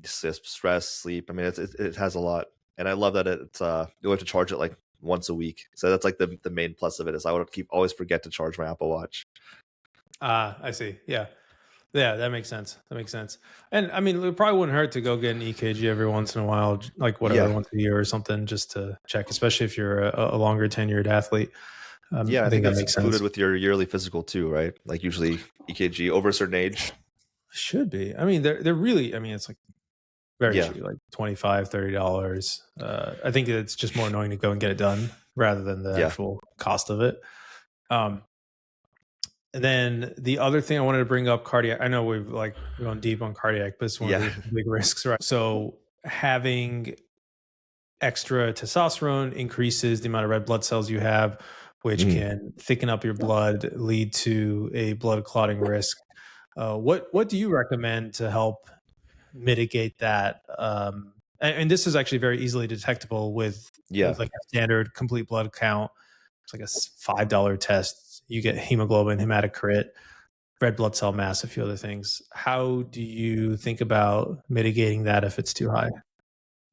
stress, sleep. I mean, it has a lot, and I love that it's you have to charge it like once a week. So that's like the main plus of it is I would always forget to charge my Apple Watch. I see. Yeah, that makes sense. And I mean, it probably wouldn't hurt to go get an EKG every once in a while, like once a year or something, just to check, especially if you're a longer tenured athlete. I think that makes sense. Included with your yearly physical too, right? Like usually EKG over a certain age. Should be. I mean, they're really. I mean, it's like very cheap, like $25, $30. I think it's just more annoying to go and get it done rather than the actual cost of it. And then the other thing I wanted to bring up, cardiac. I know we've gone deep on cardiac, but it's one of the big risks, right? So having extra testosterone increases the amount of red blood cells you have, which can thicken up your blood, lead to a blood clotting risk. What do you recommend to help mitigate that? And this is actually very easily detectable with like a standard complete blood count. It's like a $5 test. You get hemoglobin, hematocrit, red blood cell mass, a few other things. How do you think about mitigating that if it's too high?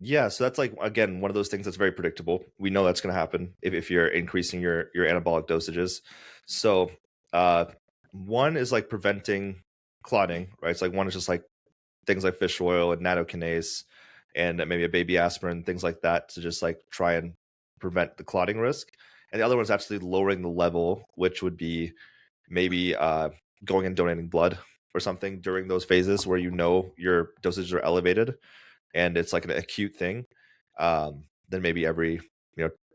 Yeah, so that's again, one of those things that's very predictable. We know that's going to happen if you're increasing your anabolic dosages. So one is preventing clotting, right? It's one is just things like fish oil and nattokinase and maybe a baby aspirin, things like that, to just try and prevent the clotting risk. And the other one is actually lowering the level, which would be maybe going and donating blood or something during those phases where your dosages are elevated and it's an acute thing. Then maybe every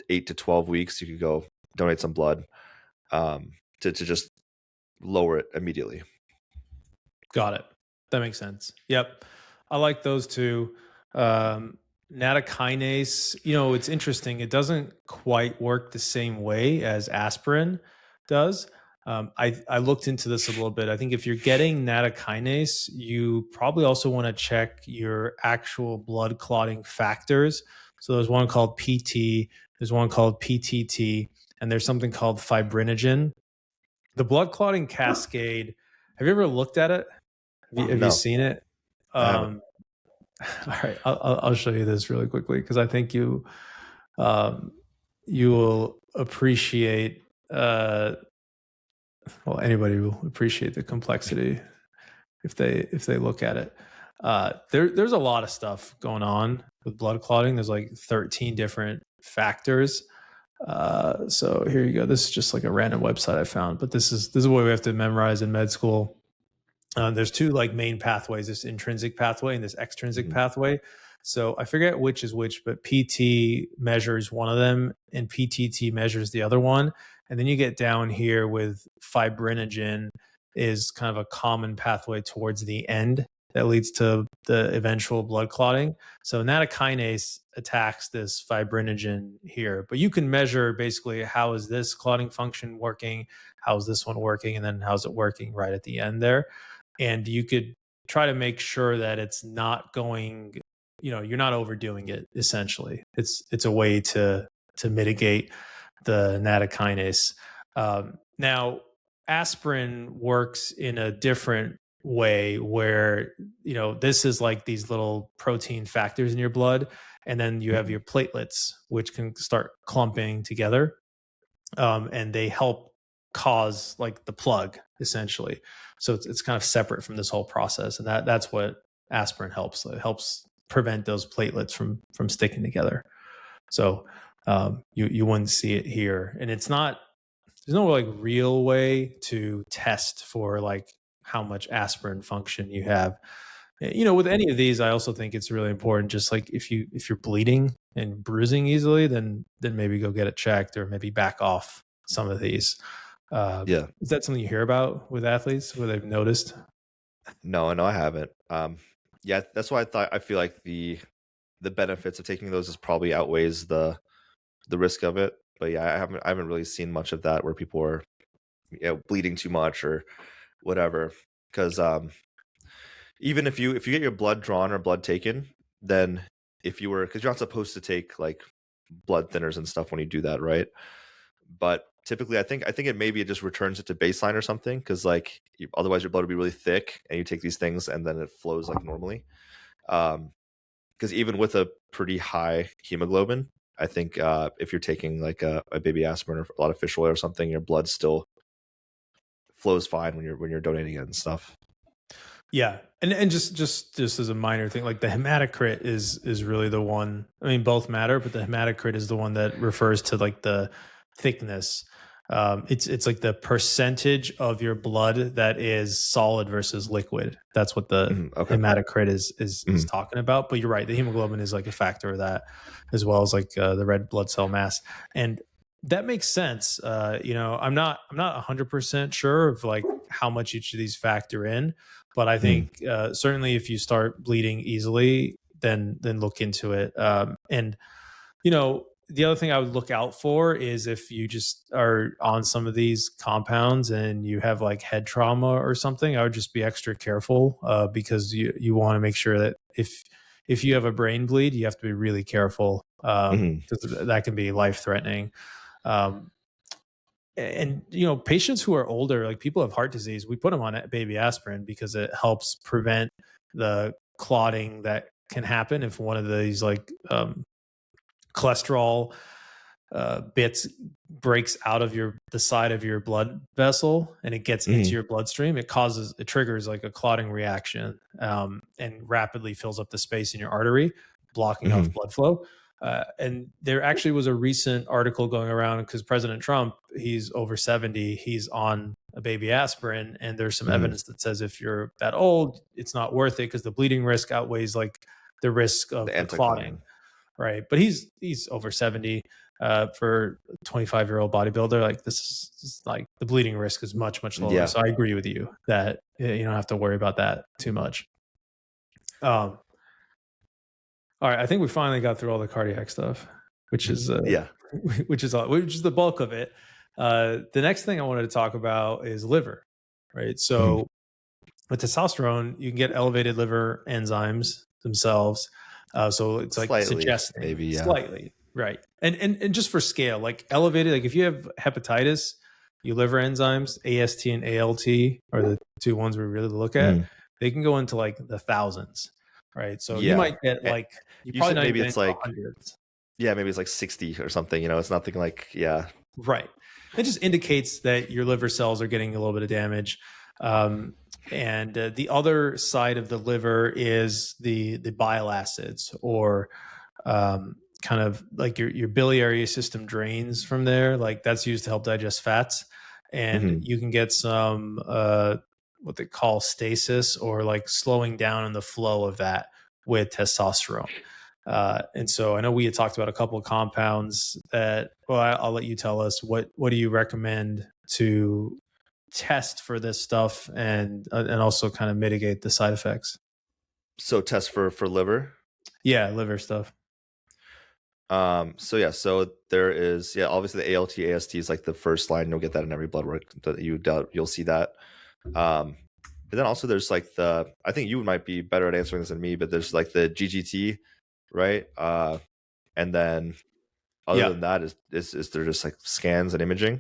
8 to 12 weeks you could go donate some blood to just lower it immediately. Got it. That makes sense. Yep. I like those two. Nattokinase, it's interesting. It doesn't quite work the same way as aspirin does. I looked into this a little bit. I think if you're getting nattokinase, you probably also want to check your actual blood clotting factors. So there's one called PT, there's one called PTT, and there's something called fibrinogen. The blood clotting cascade, have you ever looked at it? Have you seen it? All right, I'll show you this really quickly because I think you will appreciate. Well, anybody will appreciate the complexity if they look at it. There's a lot of stuff going on with blood clotting. There's 13 different factors. So here you go. This is just a random website I found, but this is what we have to memorize in med school. There's two main pathways, this intrinsic pathway and this extrinsic pathway. So I forget which is which, but PT measures one of them and PTT measures the other one. And then you get down here with fibrinogen is kind of a common pathway towards the end that leads to the eventual blood clotting. So nattokinase attacks this fibrinogen here, but you can measure basically how is this clotting function working, how is this one working, and then how's it working right at the end there. And you could try to make sure that it's not going, you're not overdoing it. Essentially, it's a way to mitigate the nattokinase. Now, aspirin works in a different way where this is these little protein factors in your blood, and then you have your platelets, which can start clumping together, and they help cause the plug essentially. So it's kind of separate from this whole process, and that's what aspirin helps. It helps prevent those platelets from sticking together. So you wouldn't see it here, and there's no real way to test for how much aspirin function you have. With any of these, I also think it's really important. Just if you're bleeding and bruising easily, then maybe go get it checked or maybe back off some of these. Is that something you hear about with athletes where they've noticed? No, I haven't. That's why I feel like the benefits of taking those is probably outweighs the risk of it. But I haven't really seen much of that where people are bleeding too much or whatever. Because even if you get your blood drawn or blood taken, then because you're not supposed to take blood thinners and stuff when you do that, right? But typically, I think it just returns it to baseline or something, because otherwise your blood will be really thick, and you take these things and then it flows normally. Because even with a pretty high hemoglobin, I think if you're taking a baby aspirin or a lot of fish oil or something, your blood still flows fine when you're donating it and stuff. Yeah, and just as a minor thing, the hematocrit is really the one. I mean, both matter, but the hematocrit is the one that refers to the thickness. It's like the percentage of your blood that is solid versus liquid. That's what the hematocrit is talking about. But you're right, the hemoglobin is like a factor of that, as well as like the red blood cell mass, and that makes sense. I'm not 100% sure of like how much each of these factor in, but I think certainly if you start bleeding easily, then look into it. And the other thing I would look out for is if you just are on some of these compounds and you have like head trauma or something, I would just be extra careful because you want to make sure that if you have a brain bleed, you have to be really careful because that can be life threatening. And patients who are older, like people have heart disease, we put them on baby aspirin because it helps prevent the clotting that can happen if one of these like cholesterol bits breaks out of the side of your blood vessel and it gets into your bloodstream. It triggers like a clotting reaction and rapidly fills up the space in your artery, blocking off blood flow. And there actually was a recent article going around because President Trump, he's over 70, he's on a baby aspirin, and there's some evidence that says if you're that old, it's not worth it because the bleeding risk outweighs like the risk of the clotting. Right. But he's over 70 for a 25-year-old bodybuilder. Like this is like the bleeding risk is much, much lower. Yeah. So I agree with you that you don't have to worry about that too much. All right. I think we finally got through all the cardiac stuff, which is which is the bulk of it. The next thing I wanted to talk about is liver. Right. So with testosterone, you can get elevated liver enzymes themselves. So it's like slightly, suggesting maybe slightly, right? And just for scale, like elevated, like if you have hepatitis, your liver enzymes, AST and ALT are the two ones we really look at. They can go into like the thousands, right? So you might get like you probably not maybe it's like hundreds. Yeah, maybe it's like 60 or something. It's nothing like right. It just indicates that your liver cells are getting a little bit of damage. And the other side of the liver is the bile acids, or kind of like your biliary system drains from there. Like that's used to help digest fats, and you can get some what they call stasis, or like slowing down in the flow of that with testosterone. And so I know we had talked about a couple of compounds that. Well, I'll let you tell us what do you recommend to test for this stuff and also kind of mitigate the side effects. So test for liver? Yeah, liver stuff. So there is obviously the ALT, AST is like the first line. You'll get that in every blood work that you'll see that. But then also there's like I think you might be better at answering this than me, but there's like the GGT, right? And then other than that is there just like scans and imaging?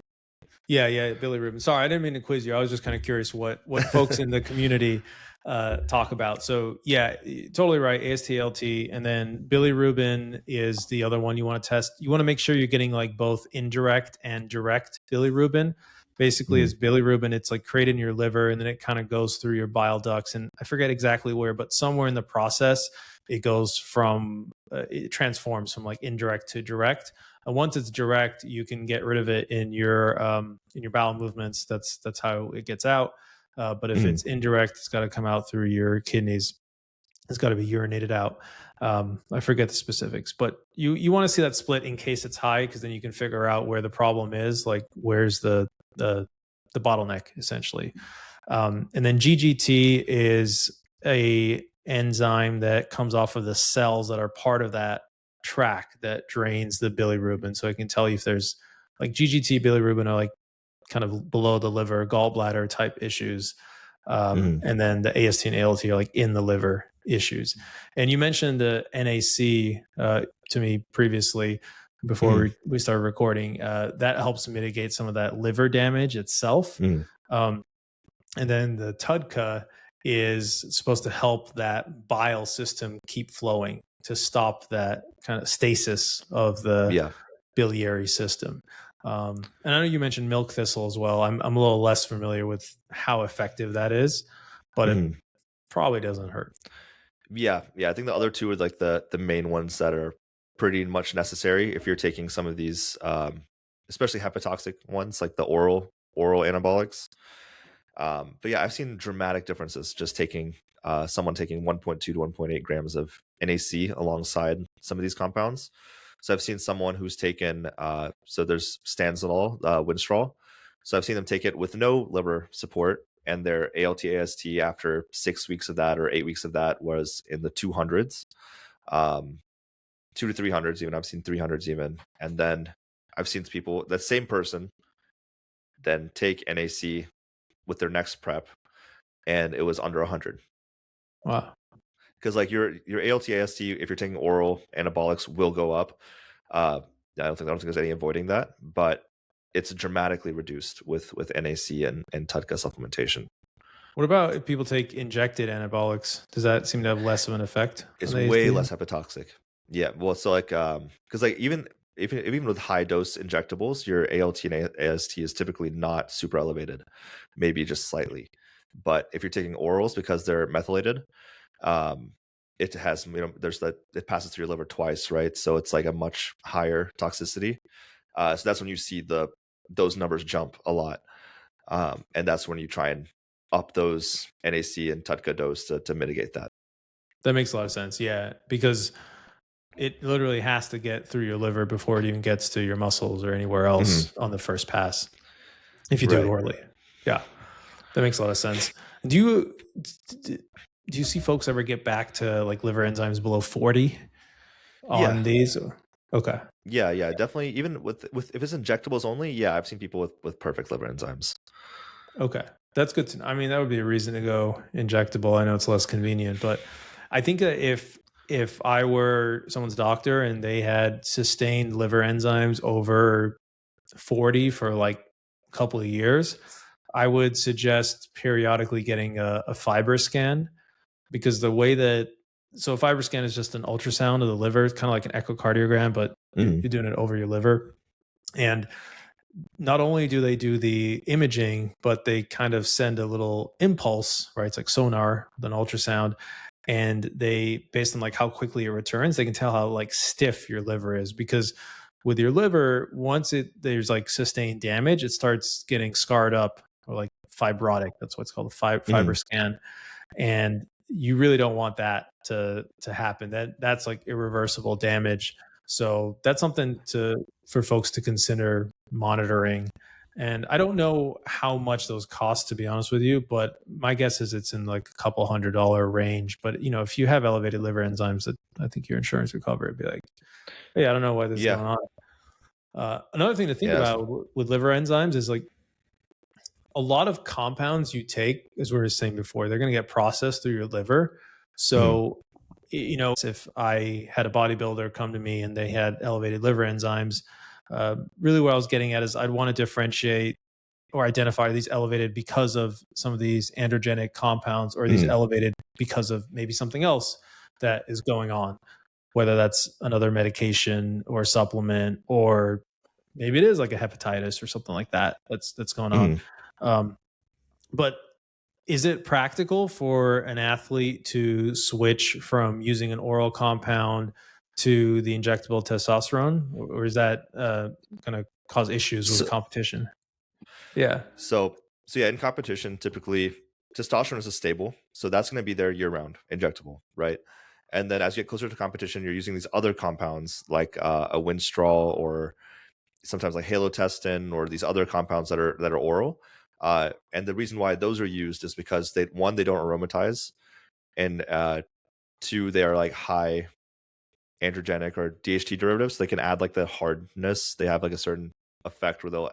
Yeah, bilirubin. Sorry, I didn't mean to quiz you. I was just kind of curious what folks in the community talk about. So yeah, totally right. AST, ALT, and then bilirubin is the other one you want to test. You want to make sure you're getting like both indirect and direct bilirubin. Basically, is bilirubin, it's like created in your liver, and then it kind of goes through your bile ducts, and I forget exactly where, but somewhere in the process, it goes from it transforms from like indirect to direct. And once it's direct, you can get rid of it in your bowel movements. That's how it gets out. But if it's indirect, it's got to come out through your kidneys. It's got to be urinated out. I forget the specifics, but you want to see that split in case it's high, because then you can figure out where the problem is, like where's the bottleneck essentially. And then GGT is a enzyme that comes off of the cells that are part of that tract that drains the bilirubin. So I can tell you if there's like GGT, bilirubin are like kind of below the liver, gallbladder type issues. And then the AST and ALT are like in the liver issues. And you mentioned the NAC to me previously before we started recording. That helps mitigate some of that liver damage itself. And then the TUDCA is supposed to help that bile system keep flowing to stop that kind of stasis of the biliary system. And I know you mentioned milk thistle as well. I'm a little less familiar with how effective that is, but it probably doesn't hurt. Yeah. I think the other two are like the main ones that are pretty much necessary if you're taking some of these especially hepatotoxic ones like the oral anabolics. But yeah, I've seen dramatic differences just taking someone taking 1.2 to 1.8 grams of NAC alongside some of these compounds. So I've seen someone who's taken so there's stanzolol, Winstrol. So I've seen them take it with no liver support, and their ALT/AST after 6 weeks of that or 8 weeks of that was in the 200s, 2 to 300s even. I've seen 300s even, and then I've seen people, that same person, then take NAC with their next prep, and it was under 100. Wow. Because like your ALT/AST, if you're taking oral anabolics, will go up. I don't think there's any avoiding that, but it's dramatically reduced with NAC and TUDCA supplementation. What about if people take injected anabolics? Does that seem to have less of an effect? It's way less hepatotoxic. Yeah, well, so like because like even with high dose injectables, your ALT and AST is typically not super elevated, maybe just slightly. But if you're taking orals, because they're methylated, it has, it passes through your liver twice, right? So it's like a much higher toxicity. So that's when you see those numbers jump a lot, and that's when you try and up those NAC and TUDCA dose to mitigate that. That makes a lot of sense, yeah, because it literally has to get through your liver before it even gets to your muscles or anywhere else on the first pass, if you do it orally. Yeah, that makes a lot of sense. Do you see folks ever get back to like liver enzymes below 40 on these? Okay. Yeah, definitely. Even with if it's injectables only, yeah, I've seen people with perfect liver enzymes. Okay, that's good to know. I mean, that would be a reason to go injectable. I know it's less convenient, but I think that if I were someone's doctor and they had sustained liver enzymes over 40 for like a couple of years, I would suggest periodically getting a FibroScan, because the way that, so a FibroScan is just an ultrasound of the liver. It's kind of like an echocardiogram, but you're doing it over your liver. And not only do they do the imaging, but they kind of send a little impulse, right? It's like sonar with an ultrasound. And they, based on like how quickly it returns, they can tell how like stiff your liver is, because with your liver, once there's like sustained damage, it starts getting scarred up, or like fibrotic. That's what's called a FibroScan. And you really don't want that to happen. That's like irreversible damage. So that's something for folks to consider monitoring. And I don't know how much those cost, to be honest with you, but my guess is it's in like a couple $100 range. But if you have elevated liver enzymes, that I think your insurance would cover it. Be like, hey, I don't know why this is going on. Another thing to think about with liver enzymes is like a lot of compounds you take, as we were saying before, they're going to get processed through your liver. So, if I had a bodybuilder come to me and they had elevated liver enzymes, really what I was getting at is I'd want to differentiate or identify these elevated because of some of these androgenic compounds, or these elevated because of maybe something else that is going on, whether that's another medication or supplement, or maybe it is like a hepatitis or something like that that's going on. But is it practical for an athlete to switch from using an oral compound to the injectable testosterone, or is that going to cause issues with competition? Yeah. So in competition, typically testosterone is stable, so that's going to be there year round, injectable, right? And then as you get closer to competition, you're using these other compounds like a Winstrol, or sometimes like halotestin, or these other compounds that are oral. And the reason why those are used is because they don't aromatize, and two, they are like high androgenic or DHT derivatives. They can add like the hardness. They have like a certain effect where they'll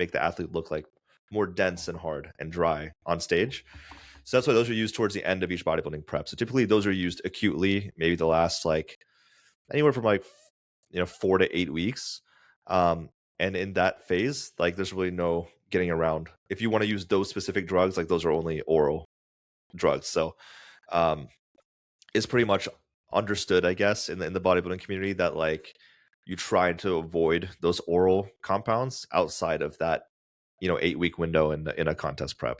make the athlete look like more dense and hard and dry on stage. So that's why those are used towards the end of each bodybuilding prep. So typically those are used acutely, maybe the last like anywhere from like 4 to 8 weeks. And in that phase, like there's really no getting around. If you want to use those specific drugs, like those are only oral drugs. So it's pretty much understood, I guess, in the bodybuilding community that like you try to avoid those oral compounds outside of that 8-week window in a contest prep.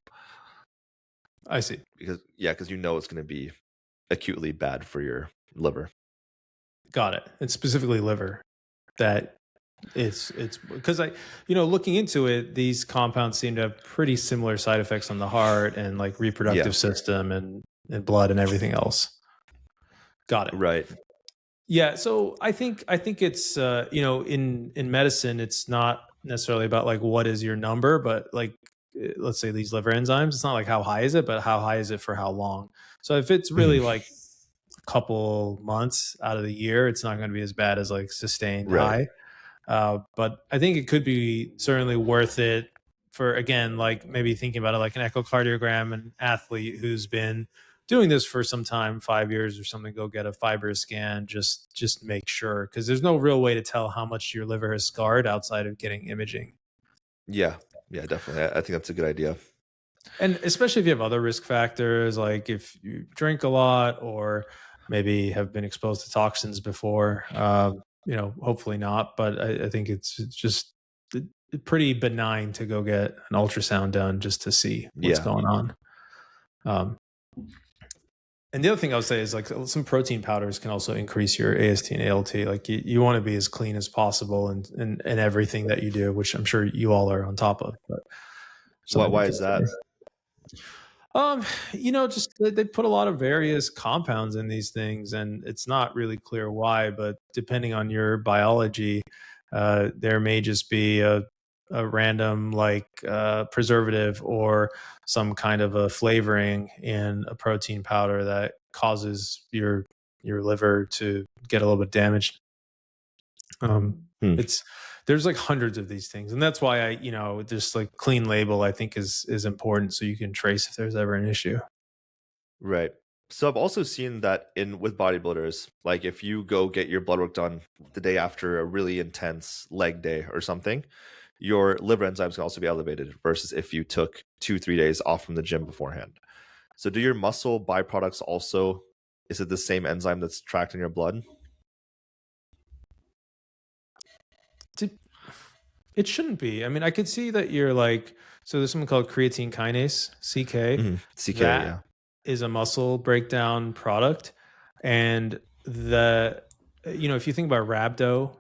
I see. Because it's going to be acutely bad for your liver. Got it. It's specifically liver that It's because looking into it, these compounds seem to have pretty similar side effects on the heart and like reproductive system and blood and everything else. Got it. Right. Yeah. So I think it's, in medicine, it's not necessarily about like, what is your number, but like, let's say these liver enzymes, it's not like how high is it, but how high is it for how long? So if it's really like a couple months out of the year, it's not going to be as bad as like sustained high. But I think it could be certainly worth it for, again, like maybe thinking about it like an echocardiogram, an athlete who's been doing this for some time, 5 years or something, go get a FibroScan, just make sure, because there's no real way to tell how much your liver has scarred outside of getting imaging. Yeah, definitely. I think that's a good idea. And especially if you have other risk factors, like if you drink a lot or maybe have been exposed to toxins before, hopefully not, but I think it's just pretty benign to go get an ultrasound done just to see what's going on. And the other thing I would say is like some protein powders can also increase your AST and ALT. Like you want to be as clean as possible and everything that you do, which I'm sure you all are on top of. But why is that? Just they put a lot of various compounds in these things, and it's not really clear why, but depending on your biology, there may just be a random preservative or some kind of a flavoring in a protein powder that causes your liver to get a little bit damaged. There's like hundreds of these things, and that's why just like clean label I think is important, so you can trace if there's ever an issue. Right. So I've also seen that with bodybuilders, like if you go get your blood work done the day after a really intense leg day or something, your liver enzymes can also be elevated versus if you took 2-3 days off from the gym beforehand. So do your muscle byproducts also, is it the same enzyme that's tracked in your blood? It shouldn't be. I mean, I could see that you're like, so there's something called creatine kinase, CK. CK, that is a muscle breakdown product. And if you think about rhabdo,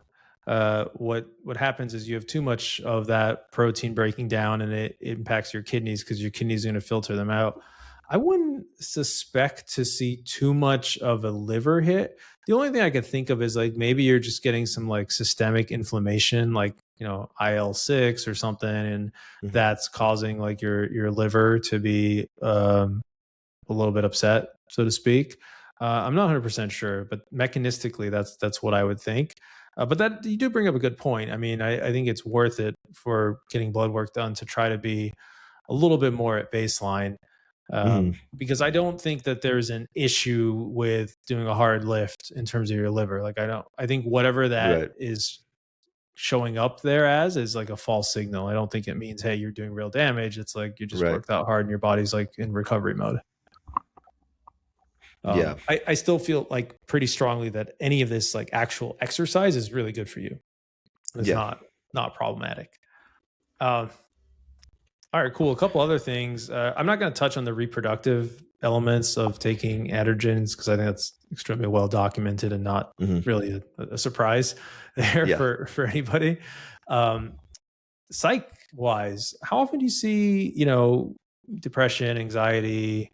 what happens is you have too much of that protein breaking down, and it impacts your kidneys because your kidneys are going to filter them out. I wouldn't suspect to see too much of a liver hit. The only thing I could think of is like maybe you're just getting some like systemic inflammation, like IL-6 or something, and that's causing like your liver to be a little bit upset, so to speak. I'm not 100% sure, but mechanistically, that's what I would think. But that you do bring up a good point. I mean, I think it's worth it for getting blood work done to try to be a little bit more at baseline. Because I don't think that there's an issue with doing a hard lift in terms of your liver. Like I think whatever that is showing up there as is like a false signal. I don't think it means, hey, you're doing real damage. It's like you just worked out hard and your body's like in recovery mode. I still feel like pretty strongly that any of this like actual exercise is really good for you. It's not problematic. All right, cool. A couple other things. I'm not going to touch on the reproductive elements of taking androgens because I think that's extremely well documented and not really a surprise there for anybody. Psych wise, how often do you see, depression, anxiety,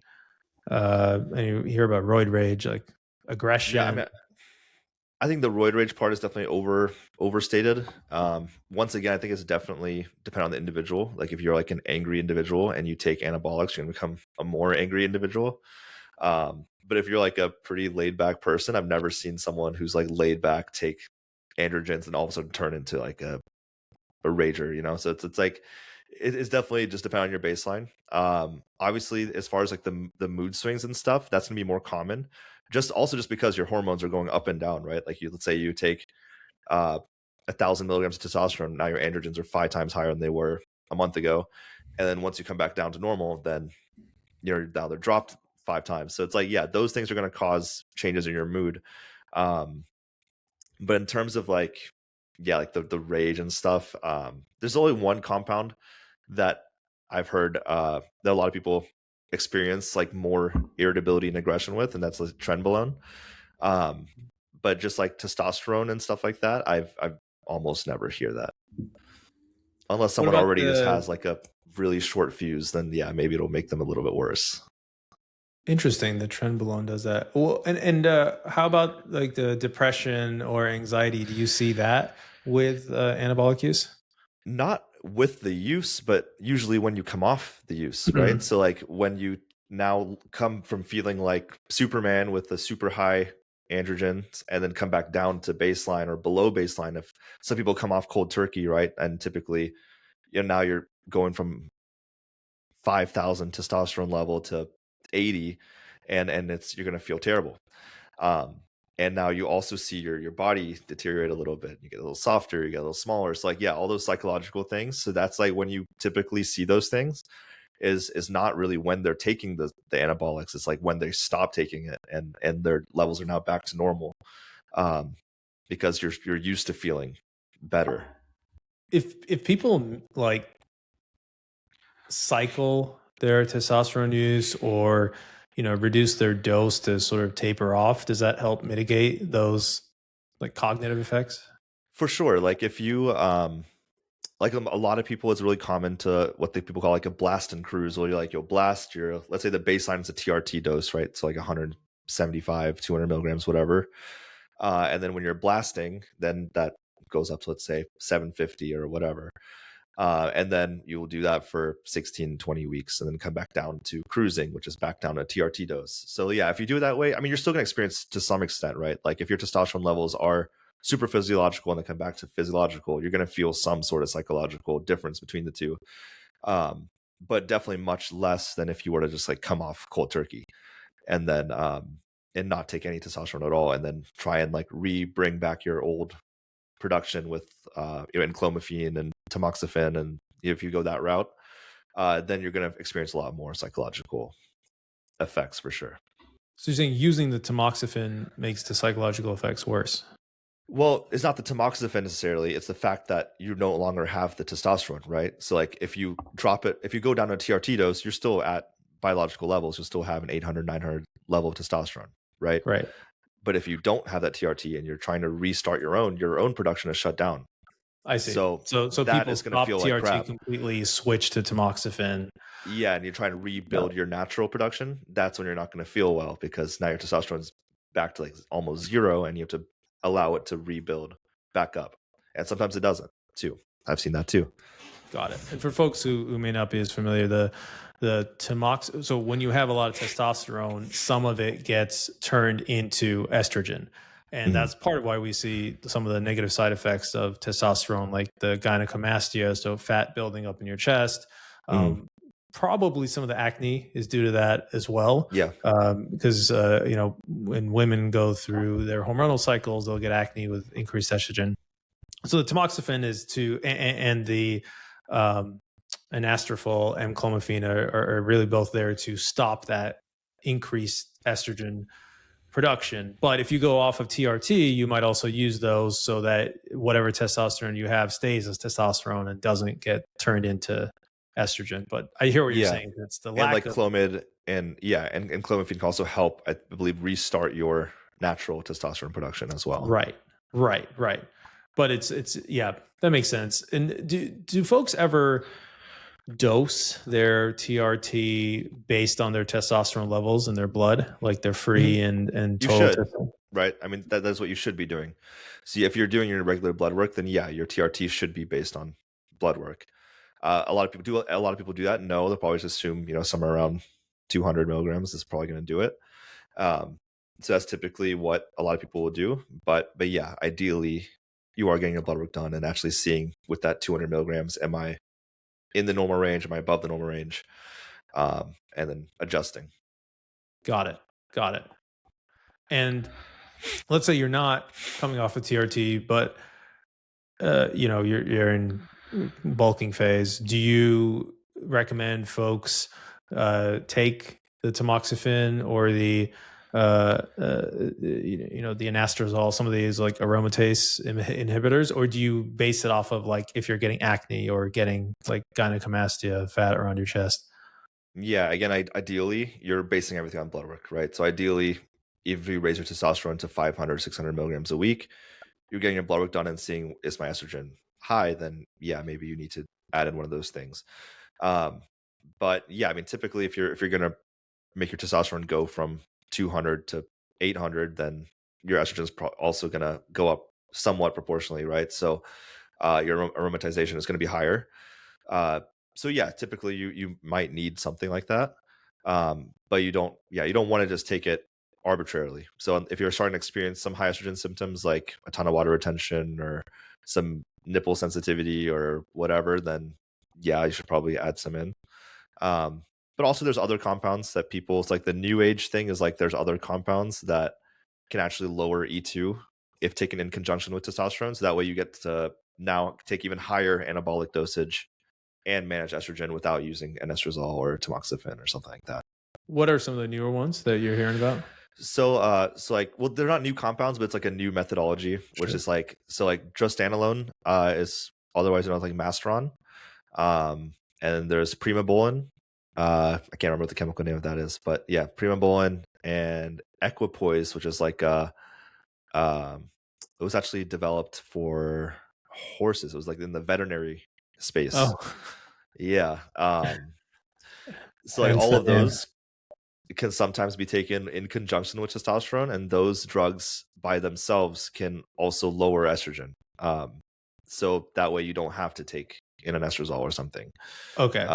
and you hear about roid rage, like aggression? Yeah, I mean, I think the roid rage part is definitely overstated. Once again, I think it's definitely dependent on the individual. Like if you're like an angry individual and you take anabolics, you're gonna become a more angry individual. But if you're like a pretty laid back person, I've never seen someone who's like laid back take androgens and all of a sudden turn into like a rager, So it's like it's definitely just depending on your baseline. Obviously, as far as like the mood swings and stuff, that's gonna be more common. Just because your hormones are going up and down, right? Like let's say you take 1,000 milligrams of testosterone, now your androgens are 5 times higher than they were a month ago, and then once you come back down to normal, then now they're dropped 5 times. So it's like, those things are going to cause changes in your mood. But in terms of like the rage and stuff, there's only one compound that I've heard that a lot of people experience like more irritability and aggression with, and that's like trenbolone. But just like testosterone and stuff like that, I've almost never hear that. Unless What someone about already just has like a really short fuse, then yeah, maybe it'll make them a little bit worse. Interesting. The trenbolone does that. Well, and how about like the depression or anxiety? Do you see that with anabolic use? Not with the use, but usually when you come off the use, right? So like when you now come from feeling like Superman with a super high androgens and then come back down to baseline or below baseline. If some people come off cold turkey, right? And typically, now you're going from 5,000 testosterone level to 80, and you're going to feel terrible. And now you also see your body deteriorate a little bit. You get a little softer, you get a little smaller. It's like, yeah, all those psychological things. So that's like when you typically see those things is not really when they're taking the anabolics. It's like when they stop taking it and their levels are now back to normal, because you're used to feeling better. If people like cycle their testosterone use or reduce their dose to sort of taper off, does that help mitigate those like cognitive effects? For sure. Like if you like a lot of people, it's really common to what people call like a blast and cruise, where you'll blast your, let's say the baseline is a TRT dose, right? So like 175, 200 milligrams, whatever. And then when you're blasting, then that goes up to, let's say 750 or whatever. And then you will do that for 16, 20 weeks and then come back down to cruising, which is back down to TRT dose. So yeah, if you do it that way, I mean, you're still going to experience to some extent, right? Like if your testosterone levels are super physiological and then come back to physiological, you're going to feel some sort of psychological difference between the two. But definitely much less than if you were to just like come off cold turkey and then, and not take any testosterone at all, and then try and like bring back your old production with enclomiphene and tamoxifen. And if you go that route, then you're going to experience a lot more psychological effects for sure. So you're saying using the tamoxifen makes the psychological effects worse? Well, it's not the tamoxifen necessarily. It's the fact that you no longer have the testosterone, right? So like if you drop it, if you go down to a TRT dose, you're still at biological levels. You'll still have an 800, 900 level of testosterone, right? Right. But if you don't have that TRT and you're trying to restart your own production is shut down. I see. So that people is going to feel TRT like crap. Completely switch to tamoxifen. Yeah, and you're trying to rebuild your natural production. That's when you're not going to feel well, because now your testosterone is back to like almost zero, and you have to allow it to rebuild back up. And sometimes it doesn't too. I've seen that too. Got it. And for folks who may not be as familiar, the tamoxifen, so when you have a lot of testosterone, some of it gets turned into estrogen. And that's part of why we see some of the negative side effects of testosterone, like the gynecomastia, so fat building up in your chest. Probably some of the acne is due to that as well. Yeah. Because, when women go through their hormonal cycles, they'll get acne with increased estrogen. So the tamoxifen is and the anastrofol and clomiphene are really both there to stop that increased estrogen production. But if you go off of TRT, you might also use those so that whatever testosterone you have stays as testosterone and doesn't get turned into estrogen. But I hear what you're saying. It's the lack of Clomid and clomiphene can also help, I believe, restart your natural testosterone production as well. Right. But it's that makes sense. And do folks ever dose their TRT based on their testosterone levels in their blood, like their free and total? You should, right? I mean, that's what you should be doing. See, if you're doing your regular blood work, then yeah, your TRT should be based on blood work. A lot of people do that. No, they'll probably just assume somewhere around 200 milligrams is probably going to do it. So that's typically what a lot of people will do. But yeah, ideally, you are getting your blood work done and actually seeing with that 200 milligrams, am I in the normal range? Am I above the normal range? And then adjusting. Got it. And let's say you're not coming off of TRT, but you're in bulking phase. Do you recommend folks take the tamoxifen or the the anastrozole, some of these like aromatase inhibitors, or do you base it off of like if you're getting acne or getting like gynecomastia, fat around your chest? Yeah, again, ideally you're basing everything on blood work, right? So ideally, if you raise your testosterone to 500, 600 milligrams a week, you're getting your blood work done and seeing, is my estrogen high, then yeah, maybe you need to add in one of those things. But yeah, I mean, typically if you're going to make your testosterone go from 200 to 800, then your estrogen is also going to go up somewhat proportionally, right? So your aromatization is going to be higher. So yeah, typically you might need something like that. But you don't want to just take it arbitrarily. So if you're starting to experience some high estrogen symptoms like a ton of water retention or some nipple sensitivity or whatever, then yeah, you should probably add some in. But also there's other compounds that people, it's like the new age thing is like there's other compounds that can actually lower E2 if taken in conjunction with testosterone. So that way you get to now take even higher anabolic dosage and manage estrogen without using an estradiol or tamoxifen or something like that. What are some of the newer ones that you're hearing about? So like, well, they're not new compounds, but it's like a new methodology, which is like, so like drostanolone is otherwise known as like Masteron. And there's Primobolan. I can't remember what the chemical name of that is, but yeah, Primobolan and Equipoise, which is like it was actually developed for horses. It was like in the veterinary space. Oh, yeah. So like all of those can sometimes be taken in conjunction with testosterone, and those drugs by themselves can also lower estrogen. So that way you don't have to take in an estradiol or something. Okay.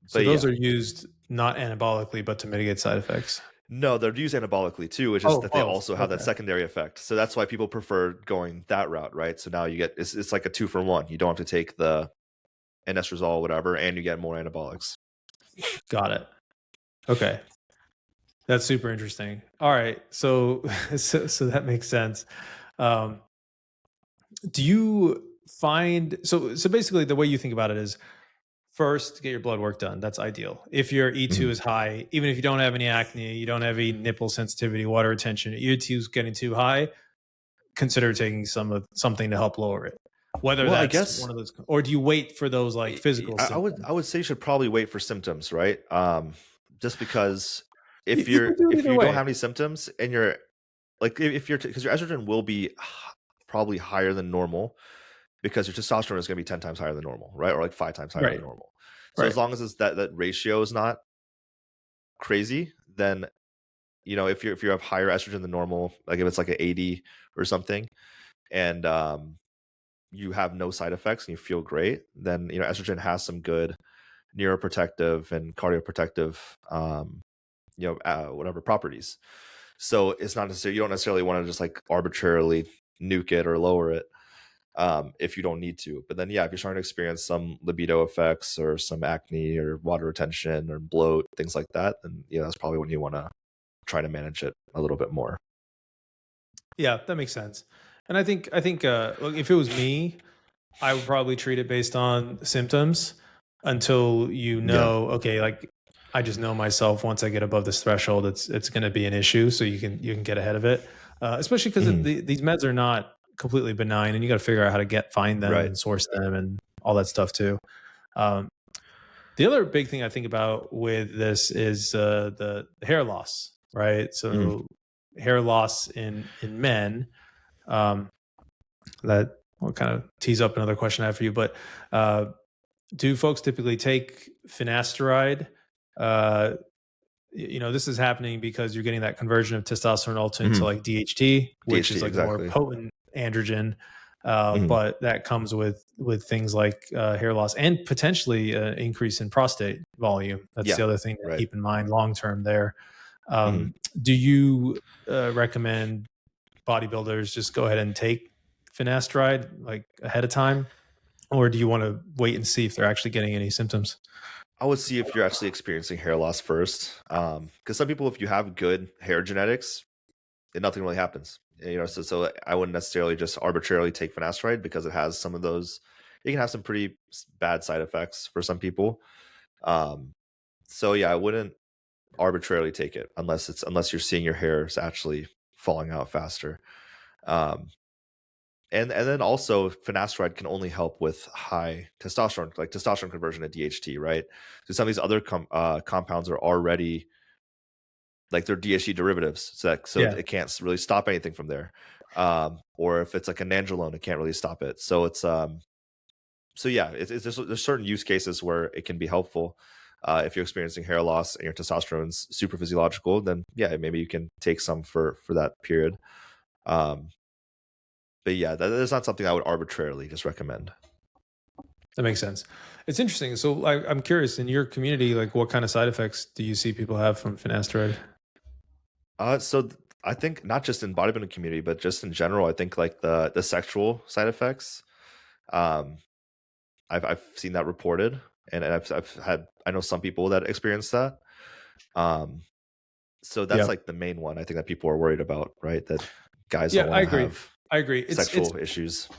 So those are used not anabolically, but to mitigate side effects. No, they're used anabolically too, which is that they also have that secondary effect. So that's why people prefer going that route, right? So now you get, it's like a 2-for-1. You don't have to take an estradiol or whatever, and you get more anabolics. Got it. Okay. That's super interesting. All right. So that makes sense. Do you find, so basically the way you think about it is, first, get your blood work done. That's ideal. If your E2 is high, even if you don't have any acne, you don't have any nipple sensitivity, water retention, E2 is getting too high, consider taking something to help lower it. Whether that's, I guess, one of those, or do you wait for those like physical symptoms? I would say you should probably wait for symptoms, right? Just because if you don't have any symptoms and you're like, because your estrogen will be probably higher than normal, because your testosterone is going to be 10 times higher than normal, right? Or like 5 times higher than normal. So as long as that ratio is not crazy, then, you know, if you have higher estrogen than normal, like if it's like an 80 or something, and you have no side effects and you feel great, then, you know, estrogen has some good neuroprotective and cardioprotective, whatever properties. So it's not necessarily, you don't necessarily want to just like arbitrarily nuke it or lower it. If you don't need to. But then, yeah, if you're starting to experience some libido effects or some acne or water retention or bloat, things like that, then yeah, that's probably when you want to try to manage it a little bit more. Yeah, that makes sense. And I think look, if it was me, I would probably treat it based on symptoms until okay, like I just know myself, once I get above this threshold, it's going to be an issue. So you can get ahead of it, especially because these meds are not completely benign, and you got to figure out how to find them and source them and all that stuff too. The other big thing I think about with this is the hair loss, right? So hair loss in men, that will kind of tease up another question I have for you, but do folks typically take finasteride? You know, this is happening because you're getting that conversion of testosterone also into like DHT, which is like a more potent androgen, but that comes with things like hair loss and potentially increase in prostate volume. That's the other thing to keep in mind long term there. Do you recommend bodybuilders just go ahead and take finasteride like ahead of time, or do you want to wait and see if they're actually getting any symptoms? I would see if you're actually experiencing hair loss first, because some people, if you have good hair genetics, nothing really happens. You know, so I wouldn't necessarily just arbitrarily take finasteride, because it has some of those. It can have some pretty bad side effects for some people. So yeah, I wouldn't arbitrarily take it unless you're seeing your hair is actually falling out faster. And then also finasteride can only help with high testosterone, like testosterone conversion to DHT, right? So some of these other compounds are already like they're DHT derivatives, so it can't really stop anything from there. Or if it's like a nandrolone, it can't really stop it. So it's so yeah, there's certain use cases where it can be helpful. If you're experiencing hair loss and your testosterone's super physiological, then yeah, maybe you can take some for that period. But yeah, that is not something I would arbitrarily just recommend. That makes sense. It's interesting. So I'm curious, in your community, like what kind of side effects do you see people have from finasteride? So I think not just in bodybuilding community, but just in general, I think like the sexual side effects. Um, I've seen that reported, and I know some people that experience that. So that's like the main one I think that people are worried about, right? That guys don't want to have I agree. Sexual issues.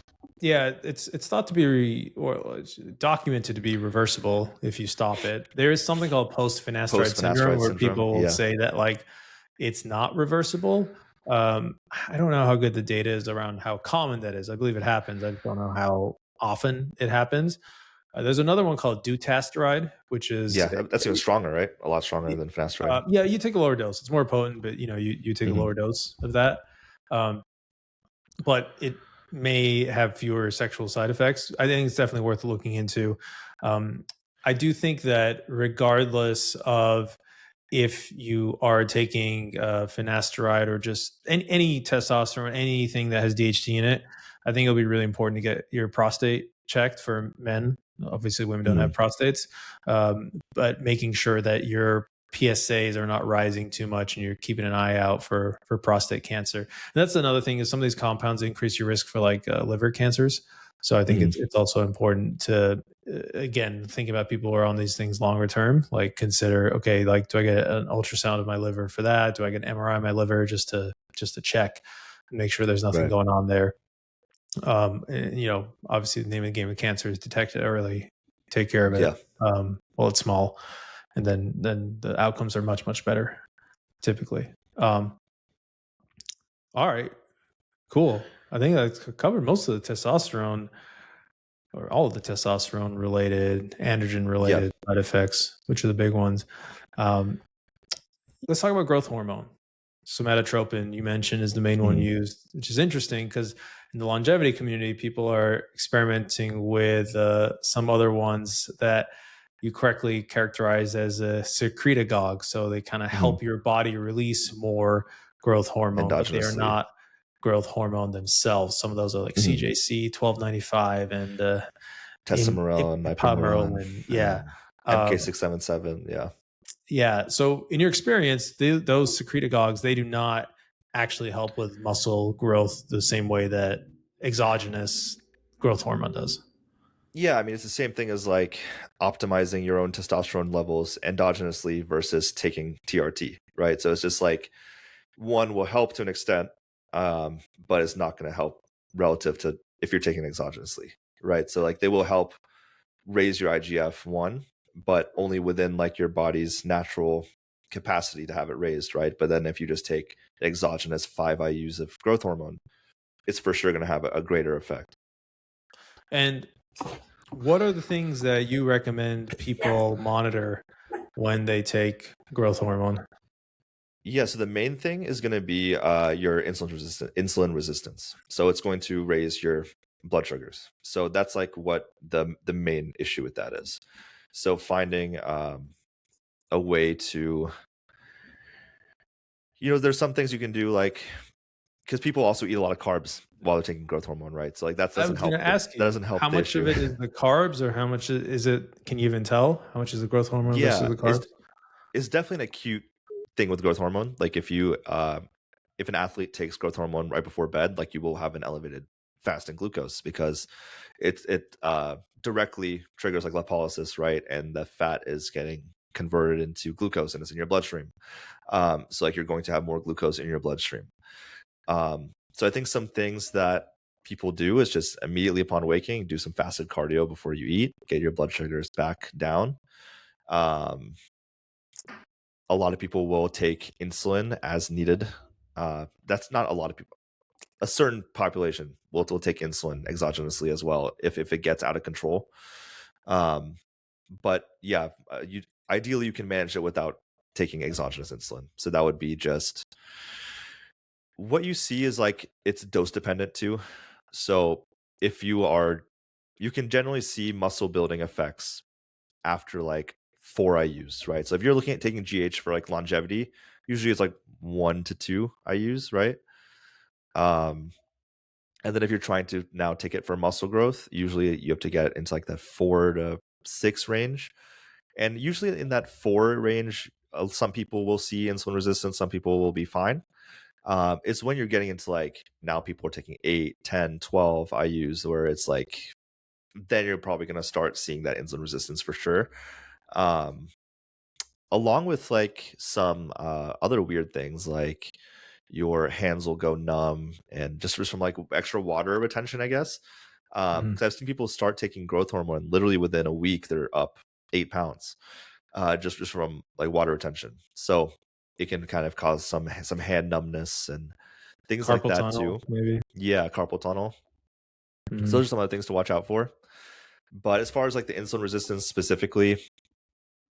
Yeah, it's thought to be or it's documented to be reversible if you stop it. There is something called post-finasteride syndrome where people will say that like it's not reversible. I don't know how good the data is around how common that is. I believe it happens. I just don't know how often it happens. There's another one called dutasteride, which is that's even stronger, right? A lot stronger than finasteride. Yeah, you take a lower dose. It's more potent, but you take a lower dose of that. But it may have fewer sexual side effects. I think it's definitely worth looking into. I do think that regardless of if you are taking finasteride or just any testosterone, anything that has DHT in it, I think it'll be really important to get your prostate checked for men. Obviously, women don't have prostates, but making sure that your PSAs are not rising too much and you're keeping an eye out for prostate cancer. And that's another thing is some of these compounds increase your risk for like liver cancers. So I think it's also important to, again, think about people who are on these things longer term, like consider, okay, like, do I get an ultrasound of my liver for that? Do I get an MRI of my liver just to check and make sure there's nothing going on there? And, obviously the name of the game of cancer is detect it early, take care of it while it's small. And then the outcomes are much, much better typically. All right, cool. I think that's covered most of the testosterone or all of the testosterone related, androgen related side effects, which are the big ones. Let's talk about growth hormone. Somatotropin, you mentioned, is the main one used, which is interesting because in the longevity community, people are experimenting with some other ones that you correctly characterize as a secretagogue. So they kind of help your body release more growth hormone, but they are not growth hormone themselves. Some of those are like CJC 1295 and testosterone, ipamorelin, MK677, yeah. So in your experience, those secretagogues, they do not actually help with muscle growth the same way that exogenous growth hormone does. Yeah, I mean, it's the same thing as like optimizing your own testosterone levels endogenously versus taking TRT, right? So it's just like one will help to an extent, but it's not going to help relative to if you're taking exogenously, right? So like they will help raise your IGF-1, but only within like your body's natural capacity to have it raised, right? But then if you just take exogenous 5 IUs of growth hormone, it's for sure going to have a greater effect. And what are the things that you recommend people monitor when they take growth hormone? Yeah, so the main thing is going to be your insulin resistance. So it's going to raise your blood sugars. So that's like what the main issue with that is. So finding a way to, there's some things you can do, like, because people also eat a lot of carbs while they're taking growth hormone, right? So like that doesn't help. That doesn't help. How much of it is the carbs, or how much is it? Can you even tell how much is the growth hormone versus the carbs? It's definitely an acute thing with growth hormone. Like if an athlete takes growth hormone right before bed, like you will have an elevated fasting glucose because it directly triggers like lipolysis, right? And the fat is getting converted into glucose and it's in your bloodstream. So like you're going to have more glucose in your bloodstream. So I think some things that people do is just immediately upon waking, do some fasted cardio before you eat, get your blood sugars back down. A lot of people will take insulin as needed. That's not a lot of people. A certain population will take insulin exogenously as well if it gets out of control. But yeah, ideally you can manage it without taking exogenous insulin. So that would be just what you see is like it's dose dependent too. So if you can generally see muscle building effects after like 4 IUs, right? So if you're looking at taking GH for like longevity, usually it's like 1 to 2 IUs, right? Um, and then if you're trying to now take it for muscle growth, usually you have to get into like the 4 to 6 range. And usually in that 4 range, some people will see insulin resistance, some people will be fine. It's when you're getting into like now people are taking 8, 10, 12 IUs where it's like then you're probably going to start seeing that insulin resistance for sure. Um, along with like some other weird things like your hands will go numb and just from like extra water retention, I guess. Because I've seen people start taking growth hormone literally within a week, they're up 8 pounds just from like water retention. So it can kind of cause some hand numbness and things like Carpal that tunnel, too. maybe. Yeah, carpal tunnel. So those are some other things to watch out for. But as far as like the insulin resistance specifically,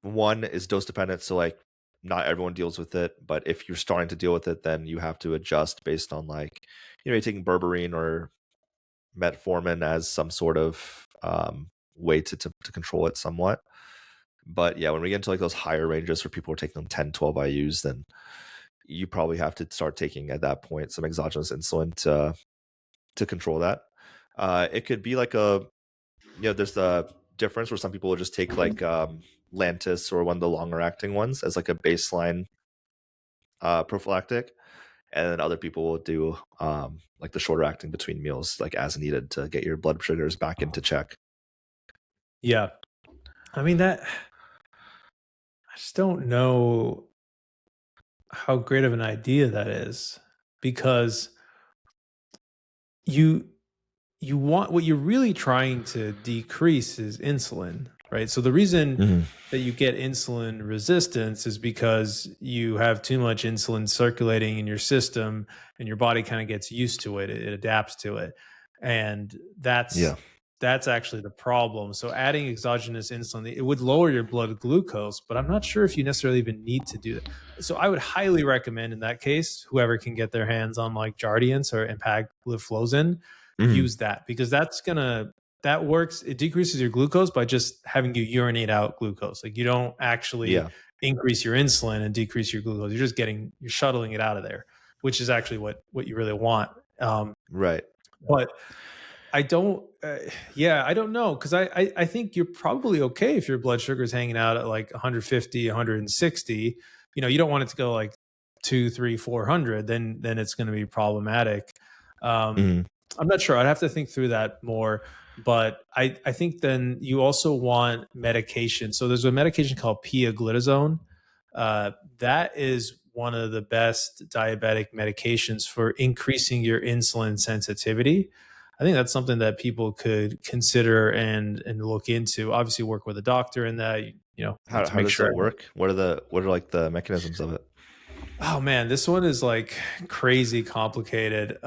one is dose dependent. So like not everyone deals with it, but if you're starting to deal with it, then you have to adjust based on like, you're taking berberine or metformin as some sort of way to control it somewhat. But yeah, when we get into like those higher ranges where people are taking 10, 12 IUs, then you probably have to start taking at that point some exogenous insulin to control that. It could be like there's the difference where some people will just take like Lantus or one of the longer acting ones as like a baseline prophylactic, and then other people will do like the shorter acting between meals, like as needed to get your blood sugars back into check. Yeah, I mean I just don't know how great of an idea that is, because you want, what you're really trying to decrease is insulin, right? So the reason that you get insulin resistance is because you have too much insulin circulating in your system and your body kind of gets used to it. It adapts to it. And that's actually the problem. So adding exogenous insulin, it would lower your blood glucose, but I'm not sure if you necessarily even need to do that. So I would highly recommend in that case, whoever can get their hands on like Jardiance or empagliflozin, use that, because that works. It decreases your glucose by just having you urinate out glucose. Like you don't actually increase your insulin and decrease your glucose. You're shuttling it out of there, which is actually what you really want. Right. But I don't, I don't know. Cause I think you're probably okay if your blood sugar is hanging out at like 150, 160, you don't want it to go like 2, 3, 400, then it's going to be problematic. I'm not sure. I'd have to think through that more. But I think then you also want medication. So there's a medication called pioglitazone. That is one of the best diabetic medications for increasing your insulin sensitivity. I think that's something that people could consider and look into. Obviously, work with a doctor in that. How does that work? What are like the mechanisms of it? Oh man, this one is like crazy complicated.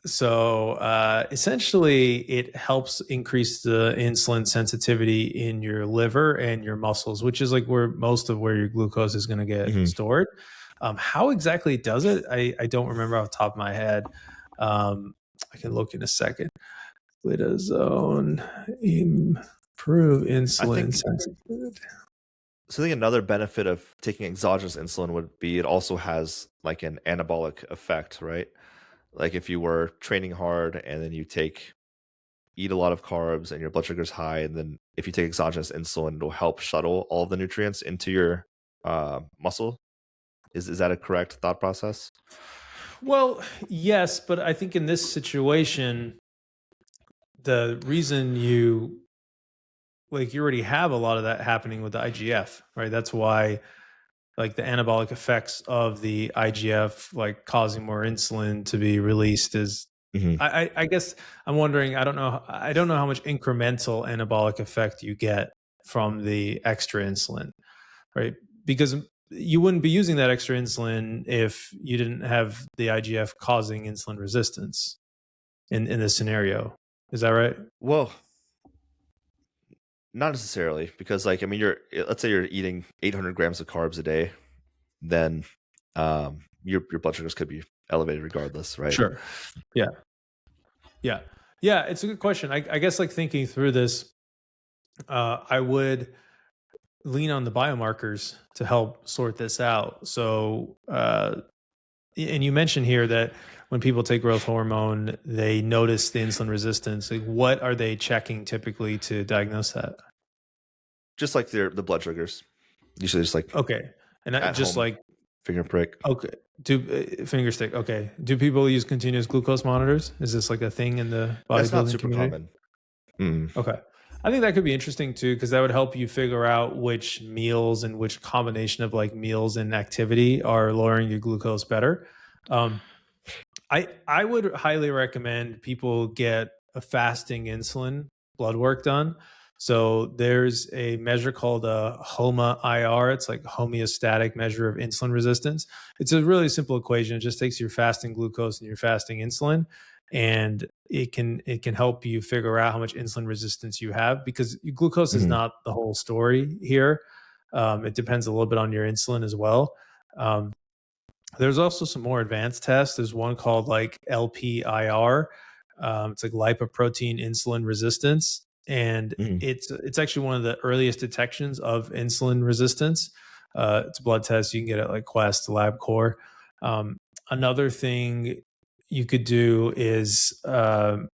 So essentially, it helps increase the insulin sensitivity in your liver and your muscles, which is like where most of where your glucose is going to get stored. How exactly it does it, I don't remember off the top of my head. I can look in a second. Glitazone, improve insulin sensitivity. So I think another benefit of taking exogenous insulin would be it also has like an anabolic effect, right? Like if you were training hard and then you eat a lot of carbs and your blood sugar is high, and then if you take exogenous insulin, it'll help shuttle all of the nutrients into your muscle. Is that a correct thought process? Well, yes, but I think in this situation, the reason you already have a lot of that happening with the IGF, right? That's why like the anabolic effects of the IGF, like causing more insulin to be released is, I guess I'm wondering, I don't know how much incremental anabolic effect you get from the extra insulin, right? Because you wouldn't be using that extra insulin if you didn't have the IGF causing insulin resistance in this scenario. Is that right? Well, not necessarily, because like, I mean, let's say you're eating 800 grams of carbs a day, then your blood sugars could be elevated regardless, right? Sure. Yeah. Yeah. Yeah. It's a good question. I guess like thinking through this, I would lean on the biomarkers to help sort this out. So, and you mentioned here that when people take growth hormone, they notice the insulin resistance. Like, what are they checking typically to diagnose that? Just like the blood sugars, usually just like okay, and that, just home, like finger prick. Okay, do finger stick. Okay, do people use continuous glucose monitors? Is this like a thing in the bodybuilding That's not super community? common. Okay. I think that could be interesting too, because that would help you figure out which meals and which combination of like meals and activity are lowering your glucose better. I would highly recommend people get a fasting insulin blood work done. So there's a measure called a HOMA-IR. It's like homeostatic measure of insulin resistance. It's a really simple equation. It just takes your fasting glucose and your fasting insulin, and it can help you figure out how much insulin resistance you have, because glucose is not the whole story here. It depends a little bit on your insulin as well. There's also some more advanced tests. There's one called like LPIR. It's like lipoprotein insulin resistance, and it's actually one of the earliest detections of insulin resistance. It's a blood test you can get at like Quest, LabCorp. Another thing you could do is, well,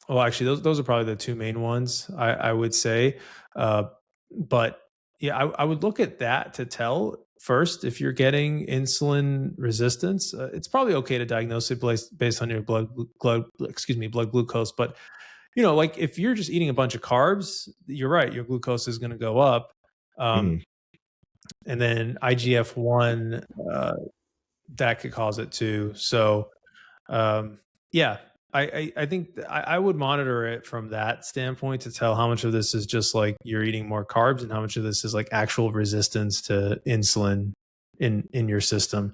actually, those are probably the two main ones I would say. But yeah, I would look at that to tell first if you're getting insulin resistance. It's probably okay to diagnose it based on your blood glucose. But you know, like if you're just eating a bunch of carbs, you're right, your glucose is going to go up. And then IGF-1, that could cause it too. So yeah, I think I would monitor it from that standpoint to tell how much of this is just like you're eating more carbs and how much of this is like actual resistance to insulin in your system.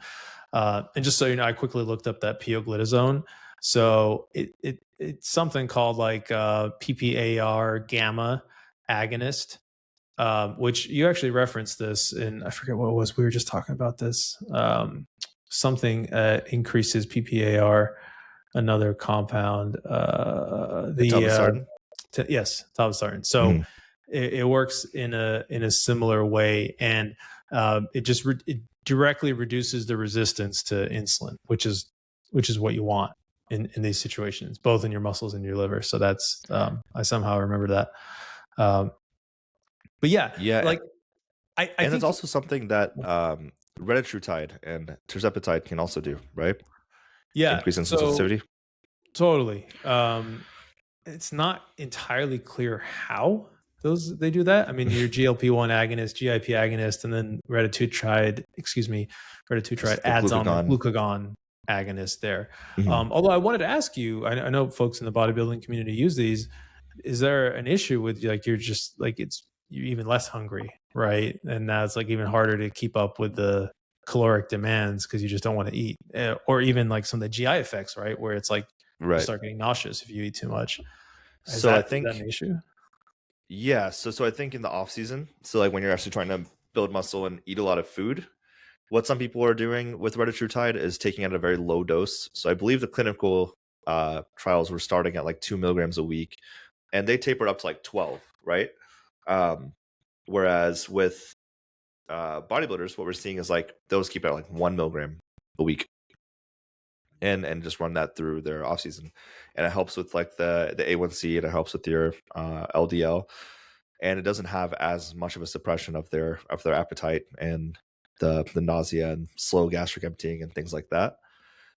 And just so you know, I quickly looked up that pioglitazone. So it's something called like PPAR gamma agonist, which you actually referenced this in, I forget what it was. We were just talking about this. Something increases PPAR, another compound. Testosterone. Yes, testosterone. So it works in a similar way, and it directly reduces the resistance to insulin, which is what you want in these situations, both in your muscles and your liver. So that's I somehow remember that. But yeah, like I and think it's also something that retatrutide and tirzepatide can also do, right? Yeah, increase insulin sensitivity. Totally. It's not entirely clear how they do that. I mean, your GLP-1 agonist, GIP agonist, and then retatrutide adds on the glucagon agonist there. Although I wanted to ask you, I know folks in the bodybuilding community use these. Is there an issue with like you're just like you're even less hungry, right? And now it's like even harder to keep up with the caloric demands because you just don't want to eat, or even like some of the GI effects, right? Where it's like you start getting nauseous if you eat too much. I think is that an issue? Yeah. So I think in the off season, so like when you're actually trying to build muscle and eat a lot of food, what some people are doing with retatrutide is taking it at a very low dose. So I believe the clinical trials were starting at like 2 milligrams a week, and they tapered up to like 12, right? Whereas with bodybuilders, what we're seeing is like those keep it at like 1 milligram a week, and just run that through their off season, and it helps with like the A1C, and it helps with your LDL, and it doesn't have as much of a suppression of their appetite and the nausea and slow gastric emptying and things like that.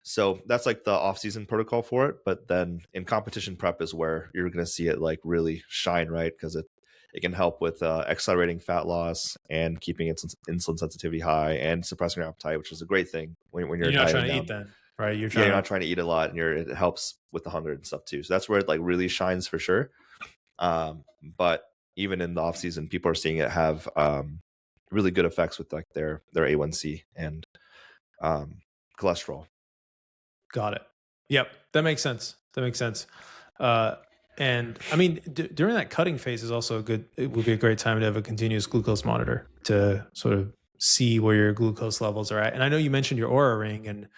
So that's like the off-season protocol for it. But then in competition prep is where you're going to see it like really shine, right? Because it can help with accelerating fat loss and keeping insulin sensitivity high and suppressing your appetite, which is a great thing when you're not trying to eat then, right? You're not trying to eat a lot, and it helps with the hunger and stuff too. So that's where it like really shines for sure. But even in the off season, people are seeing it have really good effects with like their A1C and cholesterol. Got it. Yep, that makes sense. And I mean, during that cutting phase is also it would be a great time to have a continuous glucose monitor to sort of see where your glucose levels are at. And I know you mentioned your Aura ring, and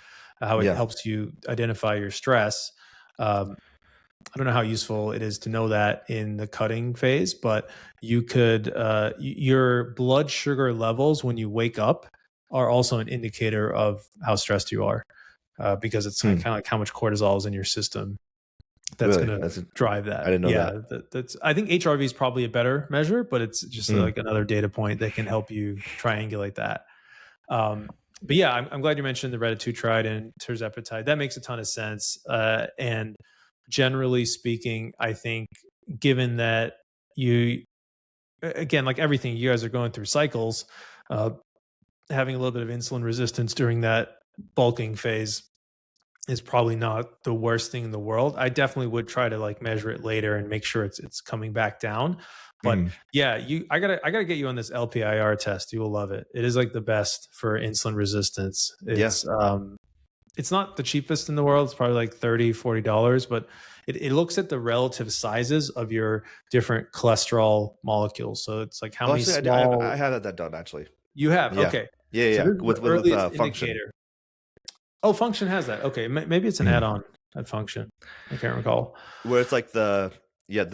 how it helps you identify your stress. I don't know how useful it is to know that in the cutting phase, but you could, your blood sugar levels when you wake up are also an indicator of how stressed you are, because it's kind of like how much cortisol is in your system. That's going to drive that. I didn't know that. That's, I think HRV is probably a better measure, but it's just like another data point that can help you triangulate that. But yeah, I'm glad you mentioned the retatrutide and tirzepatide. That makes a ton of sense. And generally speaking, I think given that you, again, like everything, you guys are going through cycles, having a little bit of insulin resistance during that bulking phase is probably not the worst thing in the world. I definitely would try to like measure it later and make sure it's coming back down. But yeah, I gotta get you on this LPIR test. You will love it. It is like the best for insulin resistance. It's not the cheapest in the world. It's probably like $30, $40, but it looks at the relative sizes of your different cholesterol molecules. So it's like how many small... I had that done actually. You have? Yeah. Okay. Yeah. So with function. Oh, function has that. Okay. Maybe it's an add-on at function. I can't recall. Where it's like the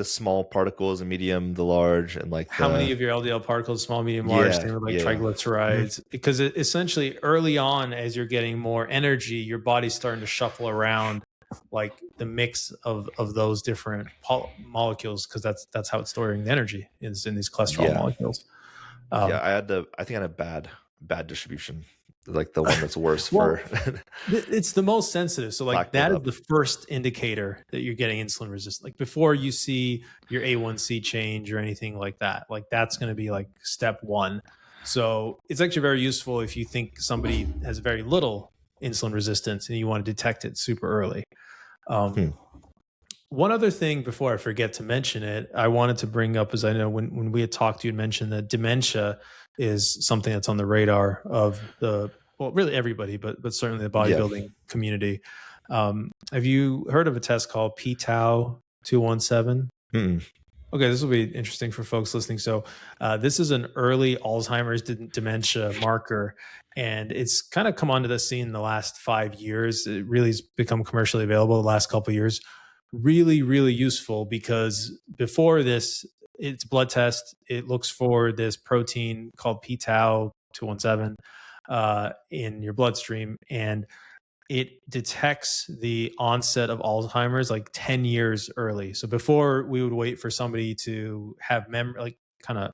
small particles, the medium, the large, and like how many of your LDL particles, small, medium, large, things like triglycerides. Because essentially early on, as you're getting more energy, your body's starting to shuffle around like the mix of those different molecules, because that's how it's storing the energy is in these cholesterol molecules. I think I had a bad distribution. Like the one that's worse for it's the most sensitive. So like that is the first indicator that you're getting insulin resistant. Like before you see your A1C change or anything like that, like that's going to be like step one. So it's actually very useful if you think somebody has very little insulin resistance and you want to detect it super early. One other thing before I forget to mention it, I wanted to bring up is I know when we had talked, you had mentioned that dementia is something that's on the radar of really everybody, but certainly the bodybuilding community. Have you heard of a test called p-tau 217? Okay, this will be interesting for folks listening. So this is an early Alzheimer's dementia marker, and it's kind of come onto the scene in the last 5 years. It really has become commercially available the last couple of years. Really, really useful, because before this, it's a blood test. It looks for this protein called p-tau 217 in your bloodstream, and it detects the onset of Alzheimer's like 10 years early. So before, we would wait for somebody to have memory, like kind of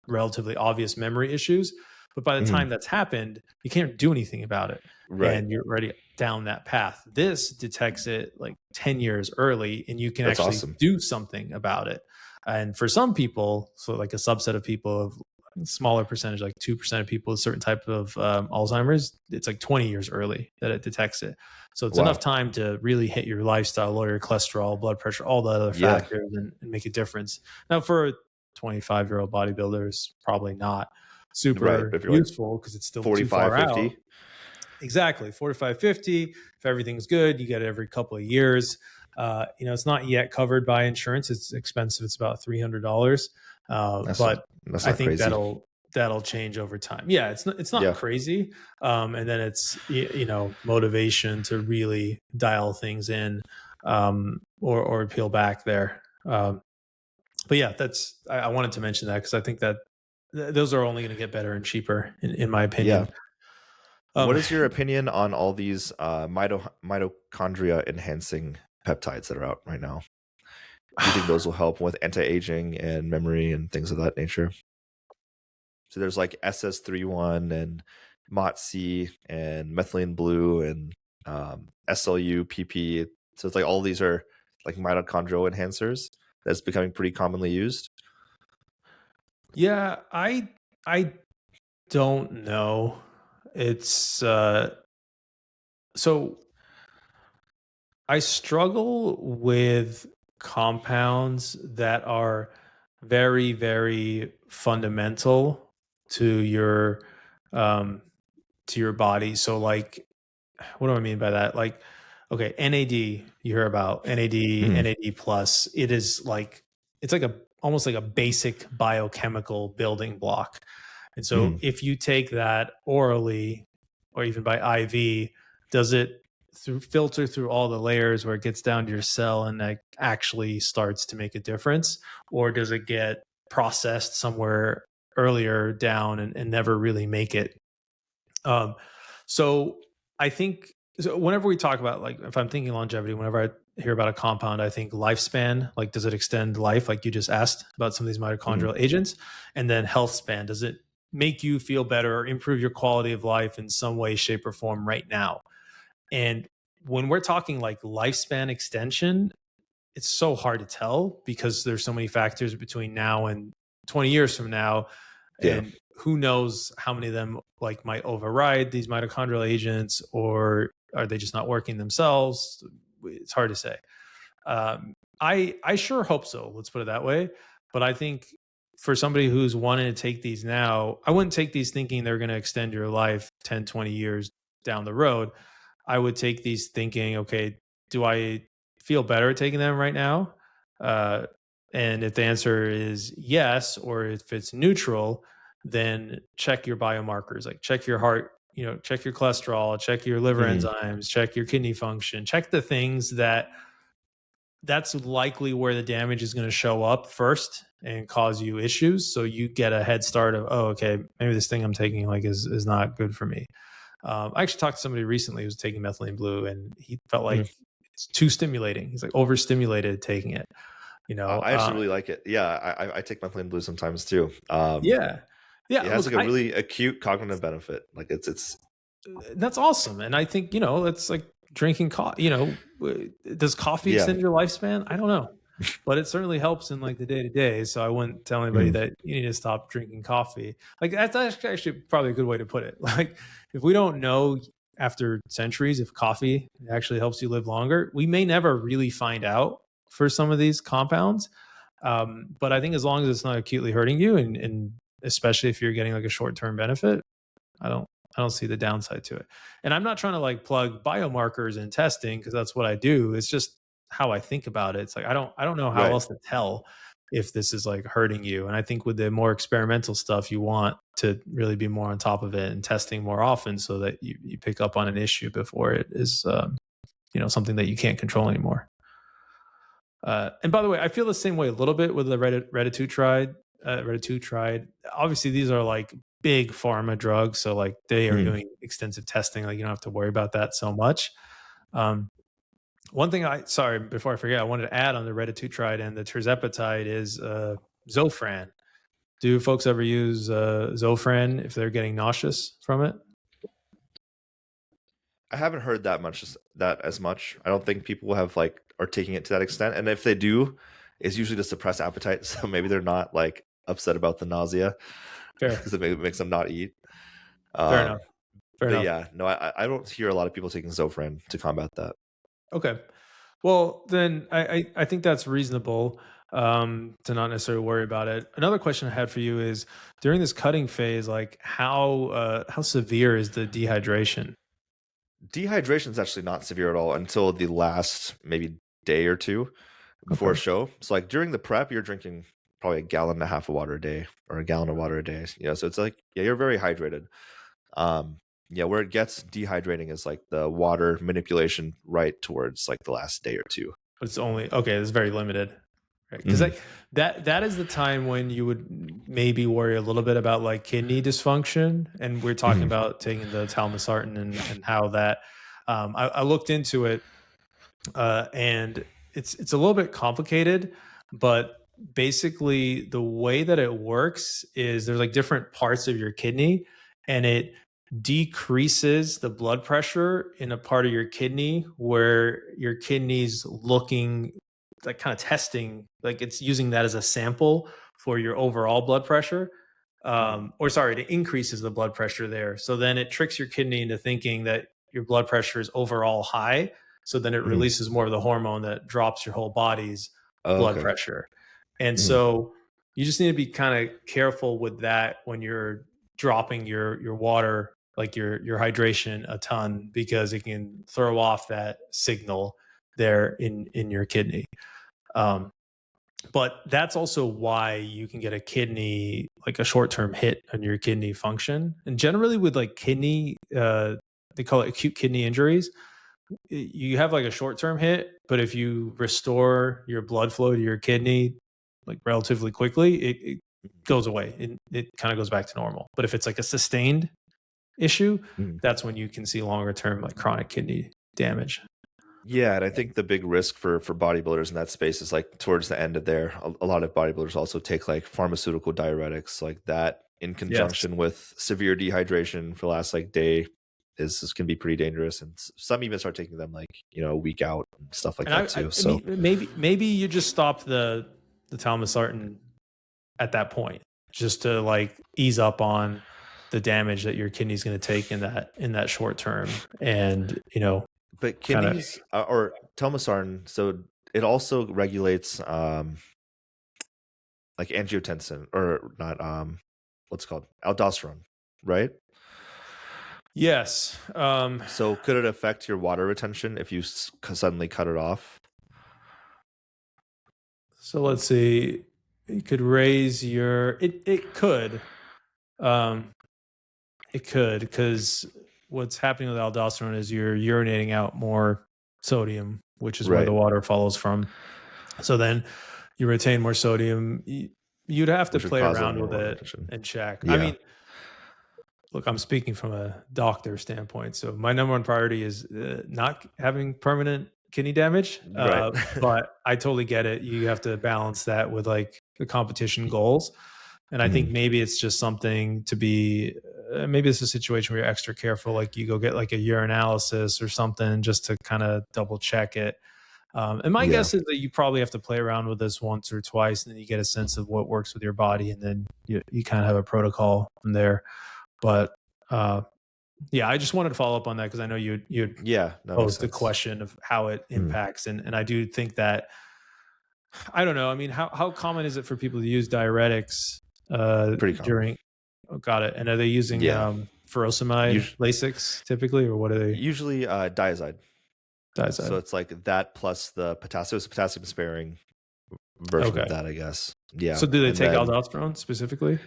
relatively obvious memory issues. But by the time that's happened, you can't do anything about it. Right. And you're already down that path. This detects it like 10 years early, and you can actually do something about it. And for some people, so like a subset of people, of smaller percentage, like 2% of people with a certain type of Alzheimer's, it's like 20 years early that it detects it. So it's enough time to really hit your lifestyle, lower your cholesterol, blood pressure, all the other factors, and make a difference. Now, for a 25-year-old bodybuilders, probably not super useful, because it's still 45, 50. Out. Exactly. 45, 50. If everything's good, you get it every couple of years. It's not yet covered by insurance. It's expensive. It's about $300. But I think crazy. That'll change over time. Yeah, it's not crazy. And then it's motivation to really dial things in, or peel back there. But yeah, I wanted to mention that because I think that those are only going to get better and cheaper, in my opinion. Yeah. What is your opinion on all these mitochondria enhancing peptides that are out right now? Do you think those will help with anti-aging and memory and things of that nature? So there's like SS31 and MOTC and methylene blue and SLU PP. So it's like all these are like mitochondrial enhancers that's becoming pretty commonly used. Yeah, I don't know. It's so I struggle with compounds that are very, very fundamental to your body. So like, what do I mean by that? Like, okay, NAD, you hear about NAD, NAD plus. It is like, it's like almost like a basic biochemical building block. And so if you take that orally or even by IV, does it filter through all the layers where it gets down to your cell and like actually starts to make a difference, or does it get processed somewhere earlier down and never really make it? So I think, so whenever we talk about, like, if I'm thinking longevity, whenever I hear about a compound, I think lifespan, like, does it extend life? Like you just asked about some of these mitochondrial agents. And then health span, does it make you feel better or improve your quality of life in some way, shape, or form right now? And when we're talking like lifespan extension, it's so hard to tell because there's so many factors between now and 20 years from now. And who knows how many of them like might override these mitochondrial agents, or are they just not working themselves? It's hard to say. I sure hope so. Let's put it that way. But I think for somebody who's wanting to take these now, I wouldn't take these thinking they're going to extend your life 10, 20 years down the road. I would take these thinking, okay, do I feel better taking them right now? And if the answer is yes, or if it's neutral, then check your biomarkers, like check your heart, check your cholesterol, check your liver enzymes, check your kidney function, check the things that's likely where the damage is going to show up first and cause you issues. So you get a head start of, oh, okay, maybe this thing I'm taking like is not good for me. I actually talked to somebody recently who was taking methylene blue, and he felt like it's too stimulating. He's like overstimulated taking it. I actually really like it. Yeah, I take methylene blue sometimes too. Yeah. It has like a really acute cognitive benefit. Like it's that's awesome. And I think, it's like drinking coffee. Does coffee extend your lifespan? I don't know, but it certainly helps in like the day to day. So I wouldn't tell anybody that you need to stop drinking coffee. Like that's actually probably a good way to put it. Like if we don't know after centuries if coffee actually helps you live longer, we may never really find out for some of these compounds. But I think as long as it's not acutely hurting you, and especially if you're getting like a short-term benefit, I don't see the downside to it. And I'm not trying to like plug biomarkers and testing because that's what I do. It's just how I think about it. It's like I don't know how else to tell if this is like hurting you. And I think with the more experimental stuff, you want to really be more on top of it and testing more often so that you pick up on an issue before it is something that you can't control anymore. And by the way, I feel the same way a little bit with the retatrutide. Obviously, these are like big pharma drugs, so like they are doing extensive testing. Like you don't have to worry about that so much. One thing before I forget, I wanted to add on the retatrutide and the tirzepatide is Zofran. Do folks ever use Zofran if they're getting nauseous from it? I haven't heard that as much. I don't think people are taking it to that extent. And if they do, it's usually to suppress appetite. So maybe they're not like upset about the nausea because it makes them not eat. Fair enough. Yeah, no, I don't hear a lot of people taking Zofran to combat that. Okay. Well, then I think that's reasonable to not necessarily worry about it. Another question I had for you is during this cutting phase, like how severe is the dehydration? Dehydration is actually not severe at all until the last maybe day or two before a show. So like during the prep, you're drinking probably 1.5 gallons of water a day or 1 gallon of water a day. So it's like, you're very hydrated. Where it gets dehydrating is like the water manipulation right towards like the last day or two. But it's it's very limited. Right? Because that is the time when you would maybe worry a little bit about like kidney dysfunction. And we're talking about taking the telmisartan and how that, I looked into it and it's a little bit complicated, but basically the way that it works is there's like different parts of your kidney, and it decreases the blood pressure in a part of your kidney where your kidney's looking like kind of testing, like it's using that as a sample for your overall blood pressure. It increases the blood pressure there. So then it tricks your kidney into thinking that your blood pressure is overall high. So then it releases more of the hormone that drops your whole body's blood pressure. And so you just need to be kind of careful with that when you're dropping your water, like your hydration a ton, because it can throw off that signal there in your kidney. But that's also why you can get a kidney, like a short-term hit on your kidney function. And generally with like kidney, they call it acute kidney injuries. you have like a short-term hit, but if you restore your blood flow to your kidney like relatively quickly, it goes away and it kind of goes back to normal. But if it's like a sustained issue, that's when you can see longer term like chronic kidney damage. Yeah, and I think the big risk for bodybuilders in that space is like towards the end of a lot of bodybuilders also take like pharmaceutical diuretics like that in conjunction with severe dehydration for the last like day is can be pretty dangerous, and some even start taking them like a week out and stuff like that too. So maybe you just stop the telmisartan at that point just to like ease up on the damage that your kidney's going to take in that short term, and but kidneys or telmisartan, so it also regulates like angiotensin, or not what's it called, aldosterone, right? Yes. So could it affect your water retention if you suddenly cut it off? So let's see. It could raise your. It could. It could, because what's happening with aldosterone is you're urinating out more sodium, which is where the water follows from. So then you retain more sodium. You'd have to play around with it and check. Yeah. I mean, look, I'm speaking from a doctor standpoint. So my number one priority is not having permanent kidney damage. Right. But I totally get it. You have to balance that with like the competition goals. And I think maybe it's just something to be, maybe it's a situation where you're extra careful. Like you go get like a urinalysis or something just to kind of double check it. And my guess is that you probably have to play around with this once or twice, and then you get a sense of what works with your body, and then you kind of have a protocol from there. But yeah, I just wanted to follow up on that because I know you posed the question of how it impacts, and I do think that, I don't know. I mean, how common is it for people to use diuretics pretty common. during? Oh, got it. And are they using furosemide Lasix typically, or what are they? Usually diazide. So it's like that plus the potassium sparing version of that, I guess. Yeah. So do they take aldosterone specifically?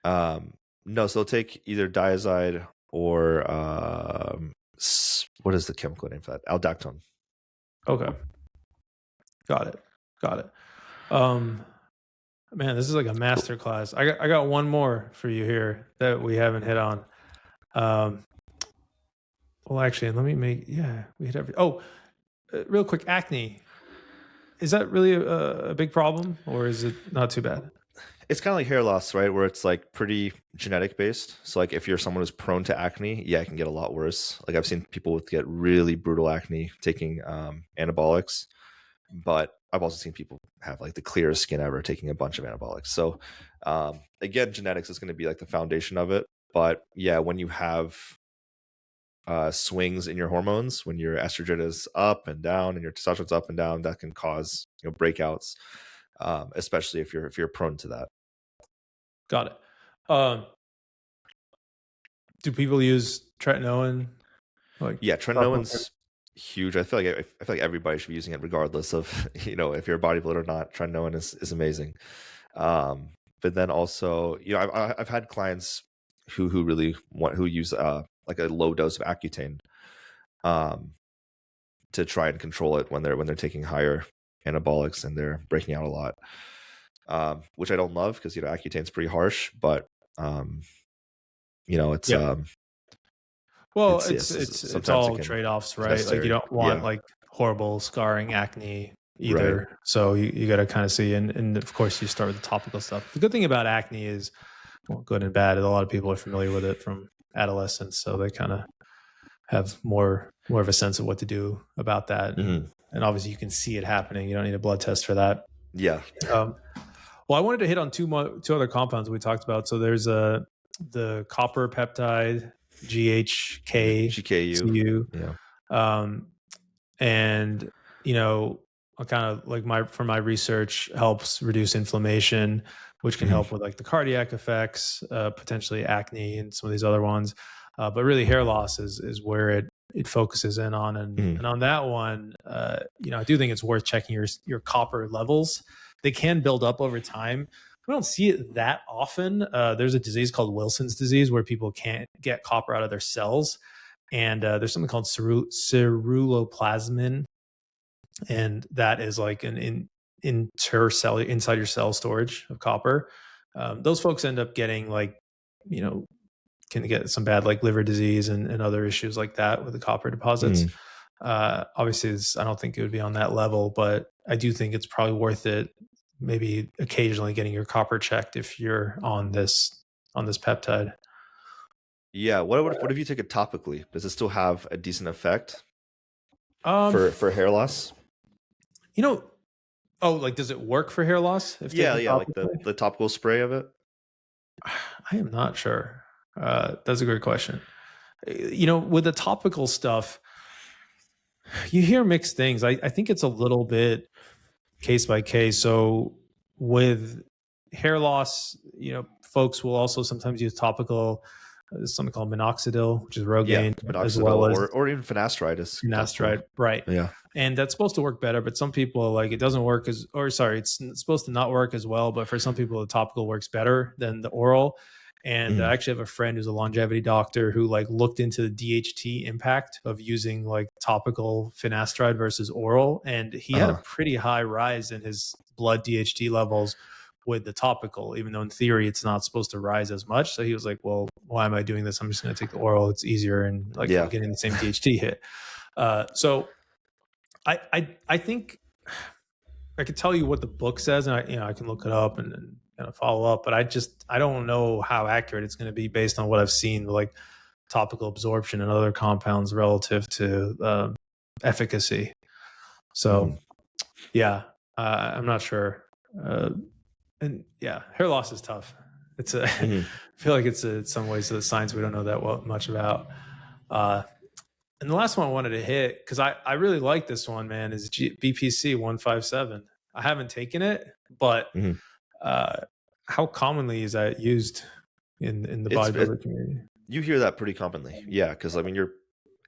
No, so they'll take either diazide or what is the chemical name for that? Aldactone. Okay. Got it. Man, this is like a master class. I got one more for you here that we haven't hit on. Well, actually, let me we hit every. Real quick, acne. Is that really a big problem, or is it not too bad? It's kind of like hair loss, right? Where it's like pretty genetic based. So like if you're someone who's prone to acne, it can get a lot worse. Like I've seen people get really brutal acne taking anabolics, but I've also seen people have like the clearest skin ever taking a bunch of anabolics. So again, genetics is going to be like the foundation of it. But yeah, when you have swings in your hormones, when your estrogen is up and down and your testosterone's up and down, that can cause breakouts, especially if you're prone to that. Got it. Do people use tretinoin? Tretinoin's huge. I feel like everybody should be using it regardless of if you're a bodybuilder or not. Tretinoin is amazing. But then also I've had clients who use like a low dose of Accutane to try and control it when they're taking higher anabolics and they're breaking out a lot, which I don't love because Accutane's pretty harsh, but it's well, it's all trade-offs, right? Like you don't want like horrible scarring acne either. Right. So you got to kind of see, and of course you start with the topical stuff. The good thing about acne is, well, good and bad, a lot of people are familiar with it from adolescence, so they kind of have more of a sense of what to do about that. And obviously you can see it happening. You don't need a blood test for that. Yeah. Well, I wanted to hit on two other compounds we talked about. So there's the copper peptide, GHK-CU. Yeah. And kind of like from my research helps reduce inflammation, which can help with like the cardiac effects, potentially acne and some of these other ones. But really hair loss is where it focuses in on. And on that one, I do think it's worth checking your copper levels. They can build up over time. We don't see it that often. There's a disease called Wilson's disease where people can't get copper out of their cells. And there's something called ceruloplasmin, and that is like an intercellular, inside your cell storage of copper. Those folks end up getting like, can get some bad like liver disease and other issues like that with the copper deposits. Obviously, I don't think it would be on that level, but I do think it's probably worth it. Maybe occasionally getting your copper checked if you're on this peptide. Yeah. What if you take it topically? Does it still have a decent effect for hair loss? Like, does it work for hair loss? Yeah, like the topical spray of it. I am not sure. That's a great question. With the topical stuff, you hear mixed things. I think it's a little bit case by case. So with hair loss, folks will also sometimes use topical, something called minoxidil, which is Rogaine, as well as or even finasteride. Finasteride, right? Yeah, and that's supposed to work better, but some people like it doesn't work it's supposed to not work as well. But for some people, the topical works better than the oral. And I actually have a friend who's a longevity doctor who like looked into the DHT impact of using like topical finasteride versus oral. And he had a pretty high rise in his blood DHT levels with the topical, even though in theory it's not supposed to rise as much. So he was like, well, why am I doing this? I'm just going to take the oral. It's easier and like I'm getting the same DHT hit. So I think I could tell you what the book says, and I can look it up and kind of follow up, but I don't know how accurate it's going to be based on what I've seen, like topical absorption and other compounds relative to efficacy. So I'm not sure. And yeah, hair loss is tough. It's I feel like it's in some ways a science we don't know that much about. And the last one I wanted to hit, because I really like this one, man, is BPC 157. I haven't taken it, but how commonly is that used in the bodybuilder community? You hear that pretty commonly, yeah, because I mean,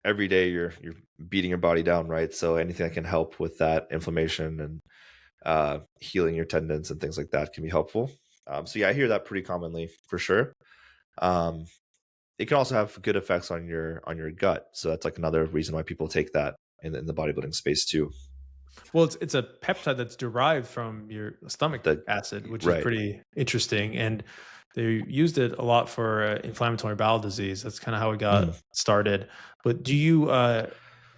every day you're beating your body down, right? So anything that can help with that inflammation and healing your tendons and things like that can be helpful. So yeah, I hear that pretty commonly for sure. It can also have good effects on your gut, so that's like another reason why people take that in the bodybuilding space too. Well, it's a peptide that's derived from your stomach acid, which is pretty interesting, and they used it a lot for inflammatory bowel disease. That's kind of how it got started. But do you are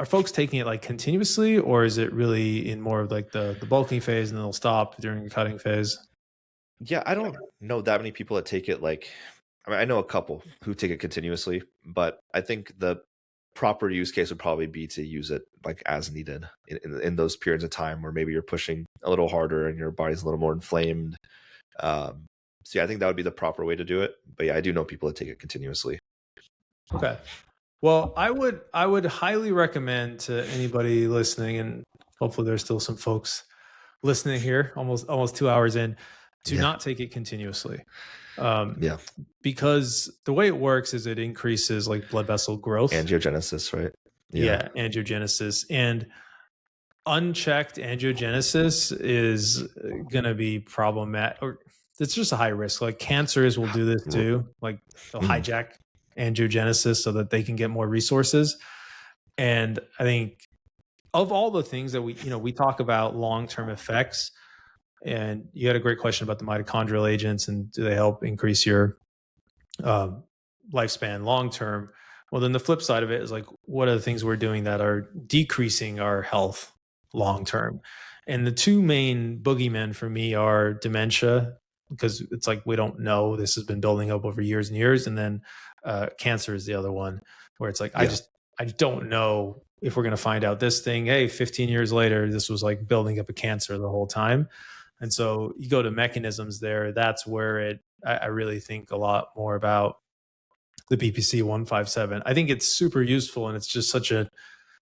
folks taking it like continuously, or is it really in more of like the bulking phase and then they'll stop during the cutting phase? Yeah, I don't know that many people that take it like. I mean, I know a couple who take it continuously, but I think the proper use case would probably be to use it like as needed in those periods of time where maybe you're pushing a little harder and your body's a little more inflamed. So yeah, I think that would be the proper way to do it. But yeah, I do know people that take it continuously. Okay. Well, I would highly recommend to anybody listening, and hopefully there's still some folks listening here, almost 2 hours in, to not take it continuously. Because the way it works is it increases like blood vessel growth, angiogenesis, right? Yeah, angiogenesis, and unchecked angiogenesis is going to be problematic, or it's just a high risk. Like cancers will do this too. Like they'll hijack angiogenesis so that they can get more resources. And I think of all the things that we talk about long-term effects, and you had a great question about the mitochondrial agents and do they help increase your lifespan long-term? Well, then the flip side of it is like, what are the things we're doing that are decreasing our health long-term? And the two main boogeymen for me are dementia, because it's like, we don't know, this has been building up over years and years. And then cancer is the other one, where it's like, I don't know if we're going to find out this thing, hey, 15 years later, this was like building up a cancer the whole time. And so you go to mechanisms there. That's where I really think a lot more about the BPC 157. I think it's super useful, and it's just such a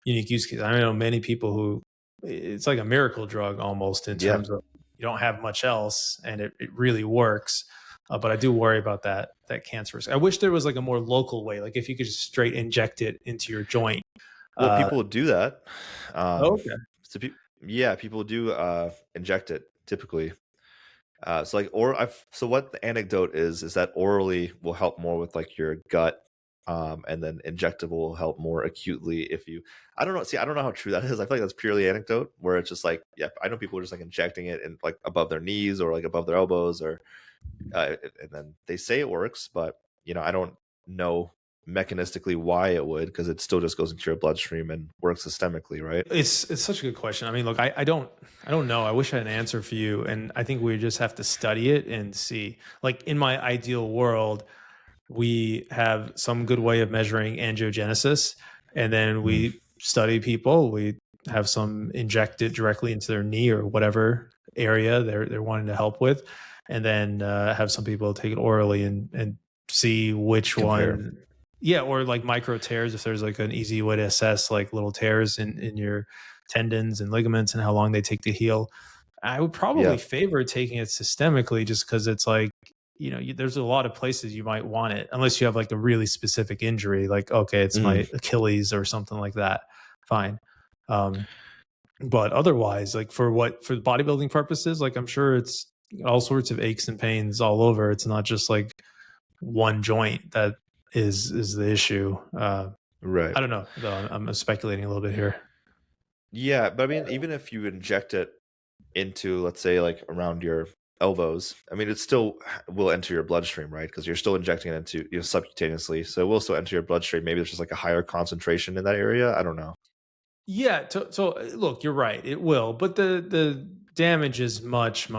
unique use case. I know many people who it's like a miracle drug almost in terms of you don't have much else and it really works. But I do worry about that cancer risk. I wish there was like a more local way, like if you could just straight inject it into your joint. Well, people do that. Okay. So people do inject it typically. So what the anecdote is that orally will help more with like your gut and then injectable will help more acutely if you. I don't know. See, I don't know how true that is. I feel like that's purely anecdote, where it's just like, yeah, I know people are just like injecting it in like above their knees or like above their elbows, or and then they say it works, but I don't know mechanistically why it would, because it still just goes into your bloodstream and works systemically, right? It's such a good question. I mean, look, I don't know. I wish I had an answer for you, and I think we just have to study it and see. Like in my ideal world, we have some good way of measuring angiogenesis, and then we study people. We have some inject it directly into their knee or whatever area they're wanting to help with, and then have some people take it orally and see which one. Yeah, or like micro tears, if there's like an easy way to assess like little tears in your tendons and ligaments and how long they take to heal. I would probably favor taking it systemically, just because it's like, there's a lot of places you might want it, unless you have like a really specific injury, like, okay, it's my Achilles or something like that. Fine. But otherwise, like for bodybuilding purposes, like I'm sure it's all sorts of aches and pains all over. It's not just like one joint that is the issue. Right. I don't know, though. I'm speculating a little bit here. Yeah, but I mean, even if you inject it into, let's say, like around your elbows, I mean, it still will enter your bloodstream, right? Because you're still injecting it into subcutaneously, so it will still enter your bloodstream. Maybe there's just like a higher concentration in that area. I don't know. Yeah. So look, you're right. It will, but the damage is much.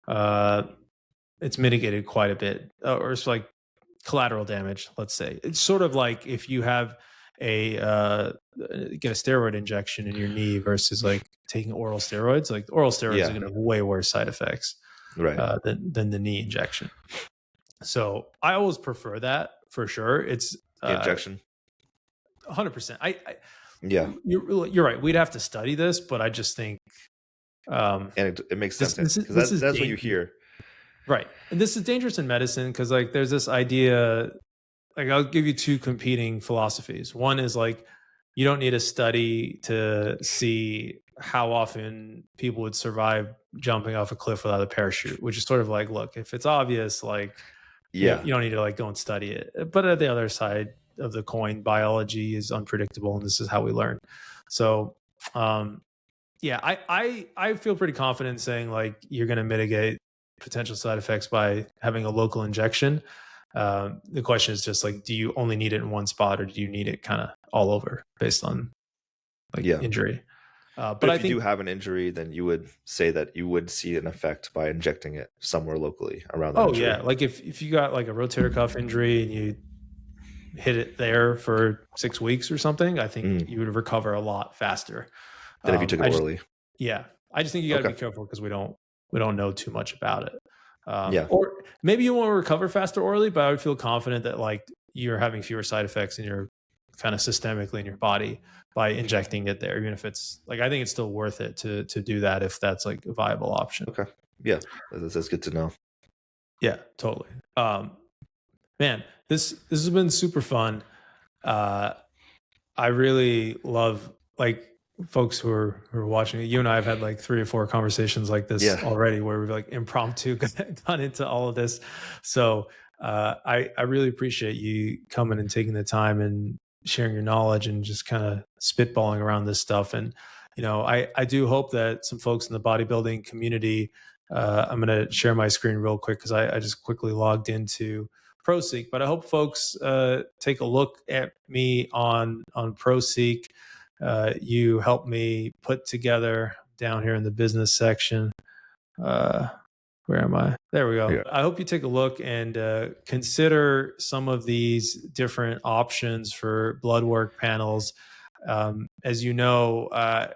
It's mitigated quite a bit, or it's like collateral damage, let's say. It's sort of like if you have get a steroid injection in your knee versus like taking oral steroids. Like oral steroids are going to have way worse side effects, right, than the knee injection. So I always prefer that, for sure. It's injection. 100%. Yeah, you're right. We'd have to study this, but I just think and it makes sense, because that's what you hear. Right. And this is dangerous in medicine, because like there's this idea, like I'll give you two competing philosophies. One is like, you don't need a study to see how often people would survive jumping off a cliff without a parachute, which is sort of like, look, if it's obvious, like, you don't need to like go and study it. But at the other side of the coin, biology is unpredictable, and this is how we learn. So, I feel pretty confident saying like you're going to mitigate potential side effects by having a local injection. The question is just like, do you only need it in one spot, or do you need it kind of all over based on like injury? But if you do have an injury, then you would say that you would see an effect by injecting it somewhere locally around that injury. Yeah. Like if you got like a rotator cuff injury and you hit it there for 6 weeks or something, I think you would recover a lot faster than if you took it orally. I just think you got to be careful, because we don't know too much about it. Or maybe you won't recover faster orally, but I would feel confident that like you're having fewer side effects in your kind of systemically in your body by injecting it there, even if it's like, I think it's still worth it to do that if that's like a viable option. Okay. Yeah. That's good to know. Yeah, totally. Man, this has been super fun. I really love like folks who are watching it. You and I have had like 3 or 4 conversations like this already, where we've like impromptu gone into all of this. So I really appreciate you coming and taking the time and sharing your knowledge and just kind of spitballing around this stuff. And I do hope that some folks in the bodybuilding community, I'm going to share my screen real quick, because I just quickly logged into Proseek, but I hope folks take a look at me on Proseek. You helped me put together down here in the business section. Where am I? There we go. Yeah. I hope you take a look and consider some of these different options for blood work panels. As you know,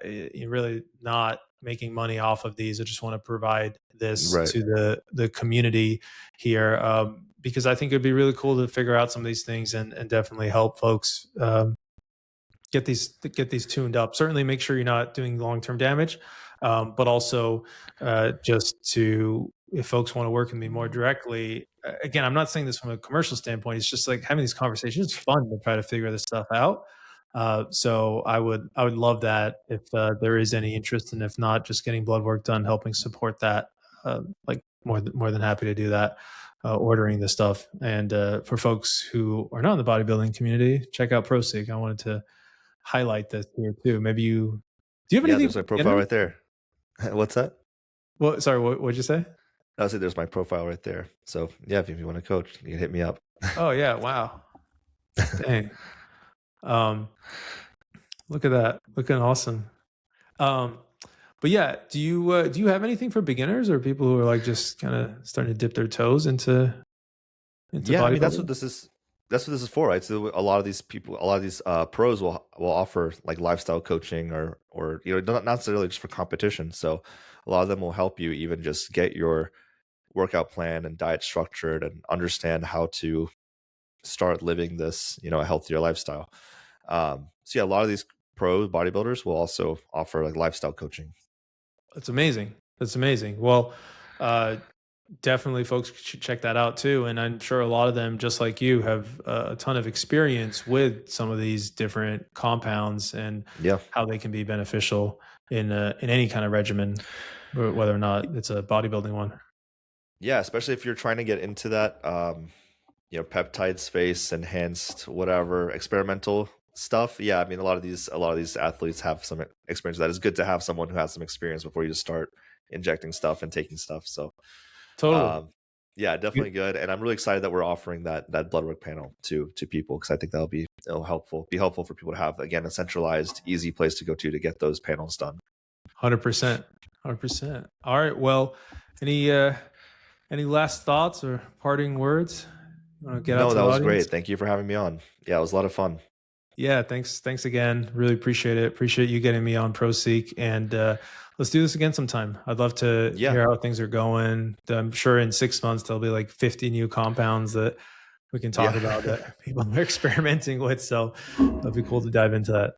you're really not making money off of these. I just want to provide this to the community here, because I think it'd be really cool to figure out some of these things and definitely help folks get these tuned up. Certainly make sure you're not doing long-term damage, but also just to, if folks want to work with me more directly, again, I'm not saying this from a commercial standpoint. It's just like having these conversations is fun to try to figure this stuff out. So I would love that if there is any interest, and if not, just getting blood work done, helping support that, like more than happy to do that. ordering this stuff. And for folks who are not in the bodybuilding community, check out Proseek. I wanted to highlight this here too. Maybe do you have anything? Yeah, there's my profile right there. What's that? Well, sorry, what'd you say? I said there's my profile right there. So yeah, if you want to coach, you can hit me up. Oh yeah, wow. Dang. Look at that. Looking awesome. But yeah, do you have anything for beginners or people who are like just kind of starting to dip their toes into yeah, I mean that's what this is for, right? So a lot of these people, a lot of these pros will offer like lifestyle coaching or not necessarily just for competition. So a lot of them will help you even just get your workout plan and diet structured and understand how to start living this, a healthier lifestyle. So yeah, a lot of these pro bodybuilders will also offer like lifestyle coaching. That's amazing. That's amazing. Well, definitely folks should check that out too. And I'm sure a lot of them, just like you, have a ton of experience with some of these different compounds and how they can be beneficial in any kind of regimen, whether or not it's a bodybuilding one. Yeah, especially if you're trying to get into that, peptide space, enhanced, whatever, experimental stuff. Yeah, I mean, a lot of these athletes have some experience. That is good to have someone who has some experience before you just start injecting stuff and taking stuff. So totally. Yeah, definitely good. And I'm really excited that we're offering that blood work panel to people, because I think it'll be helpful for people to have, again, a centralized, easy place to go to get those panels done. 100%. All right. Well, any last thoughts or parting words? You want to get out to the was audience? Great. Thank you for having me on. Yeah, it was a lot of fun. Yeah, thanks again. Really appreciate it. Appreciate you getting me on Proseek, and let's do this again sometime. I'd love to hear how things are going. I'm sure in 6 months there'll be like 50 new compounds that we can talk about that people are experimenting with. So that'd be cool to dive into that.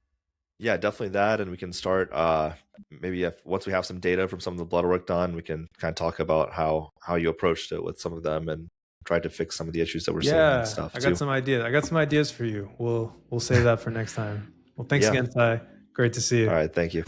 Yeah, definitely that. And we can start maybe once we have some data from some of the blood work done, we can kind of talk about how you approached it with some of them and try to fix some of the issues that we're seeing and stuff. I got some ideas for you. We'll save that for next time. Well, thanks again, Sai. Great to see you. All right, thank you.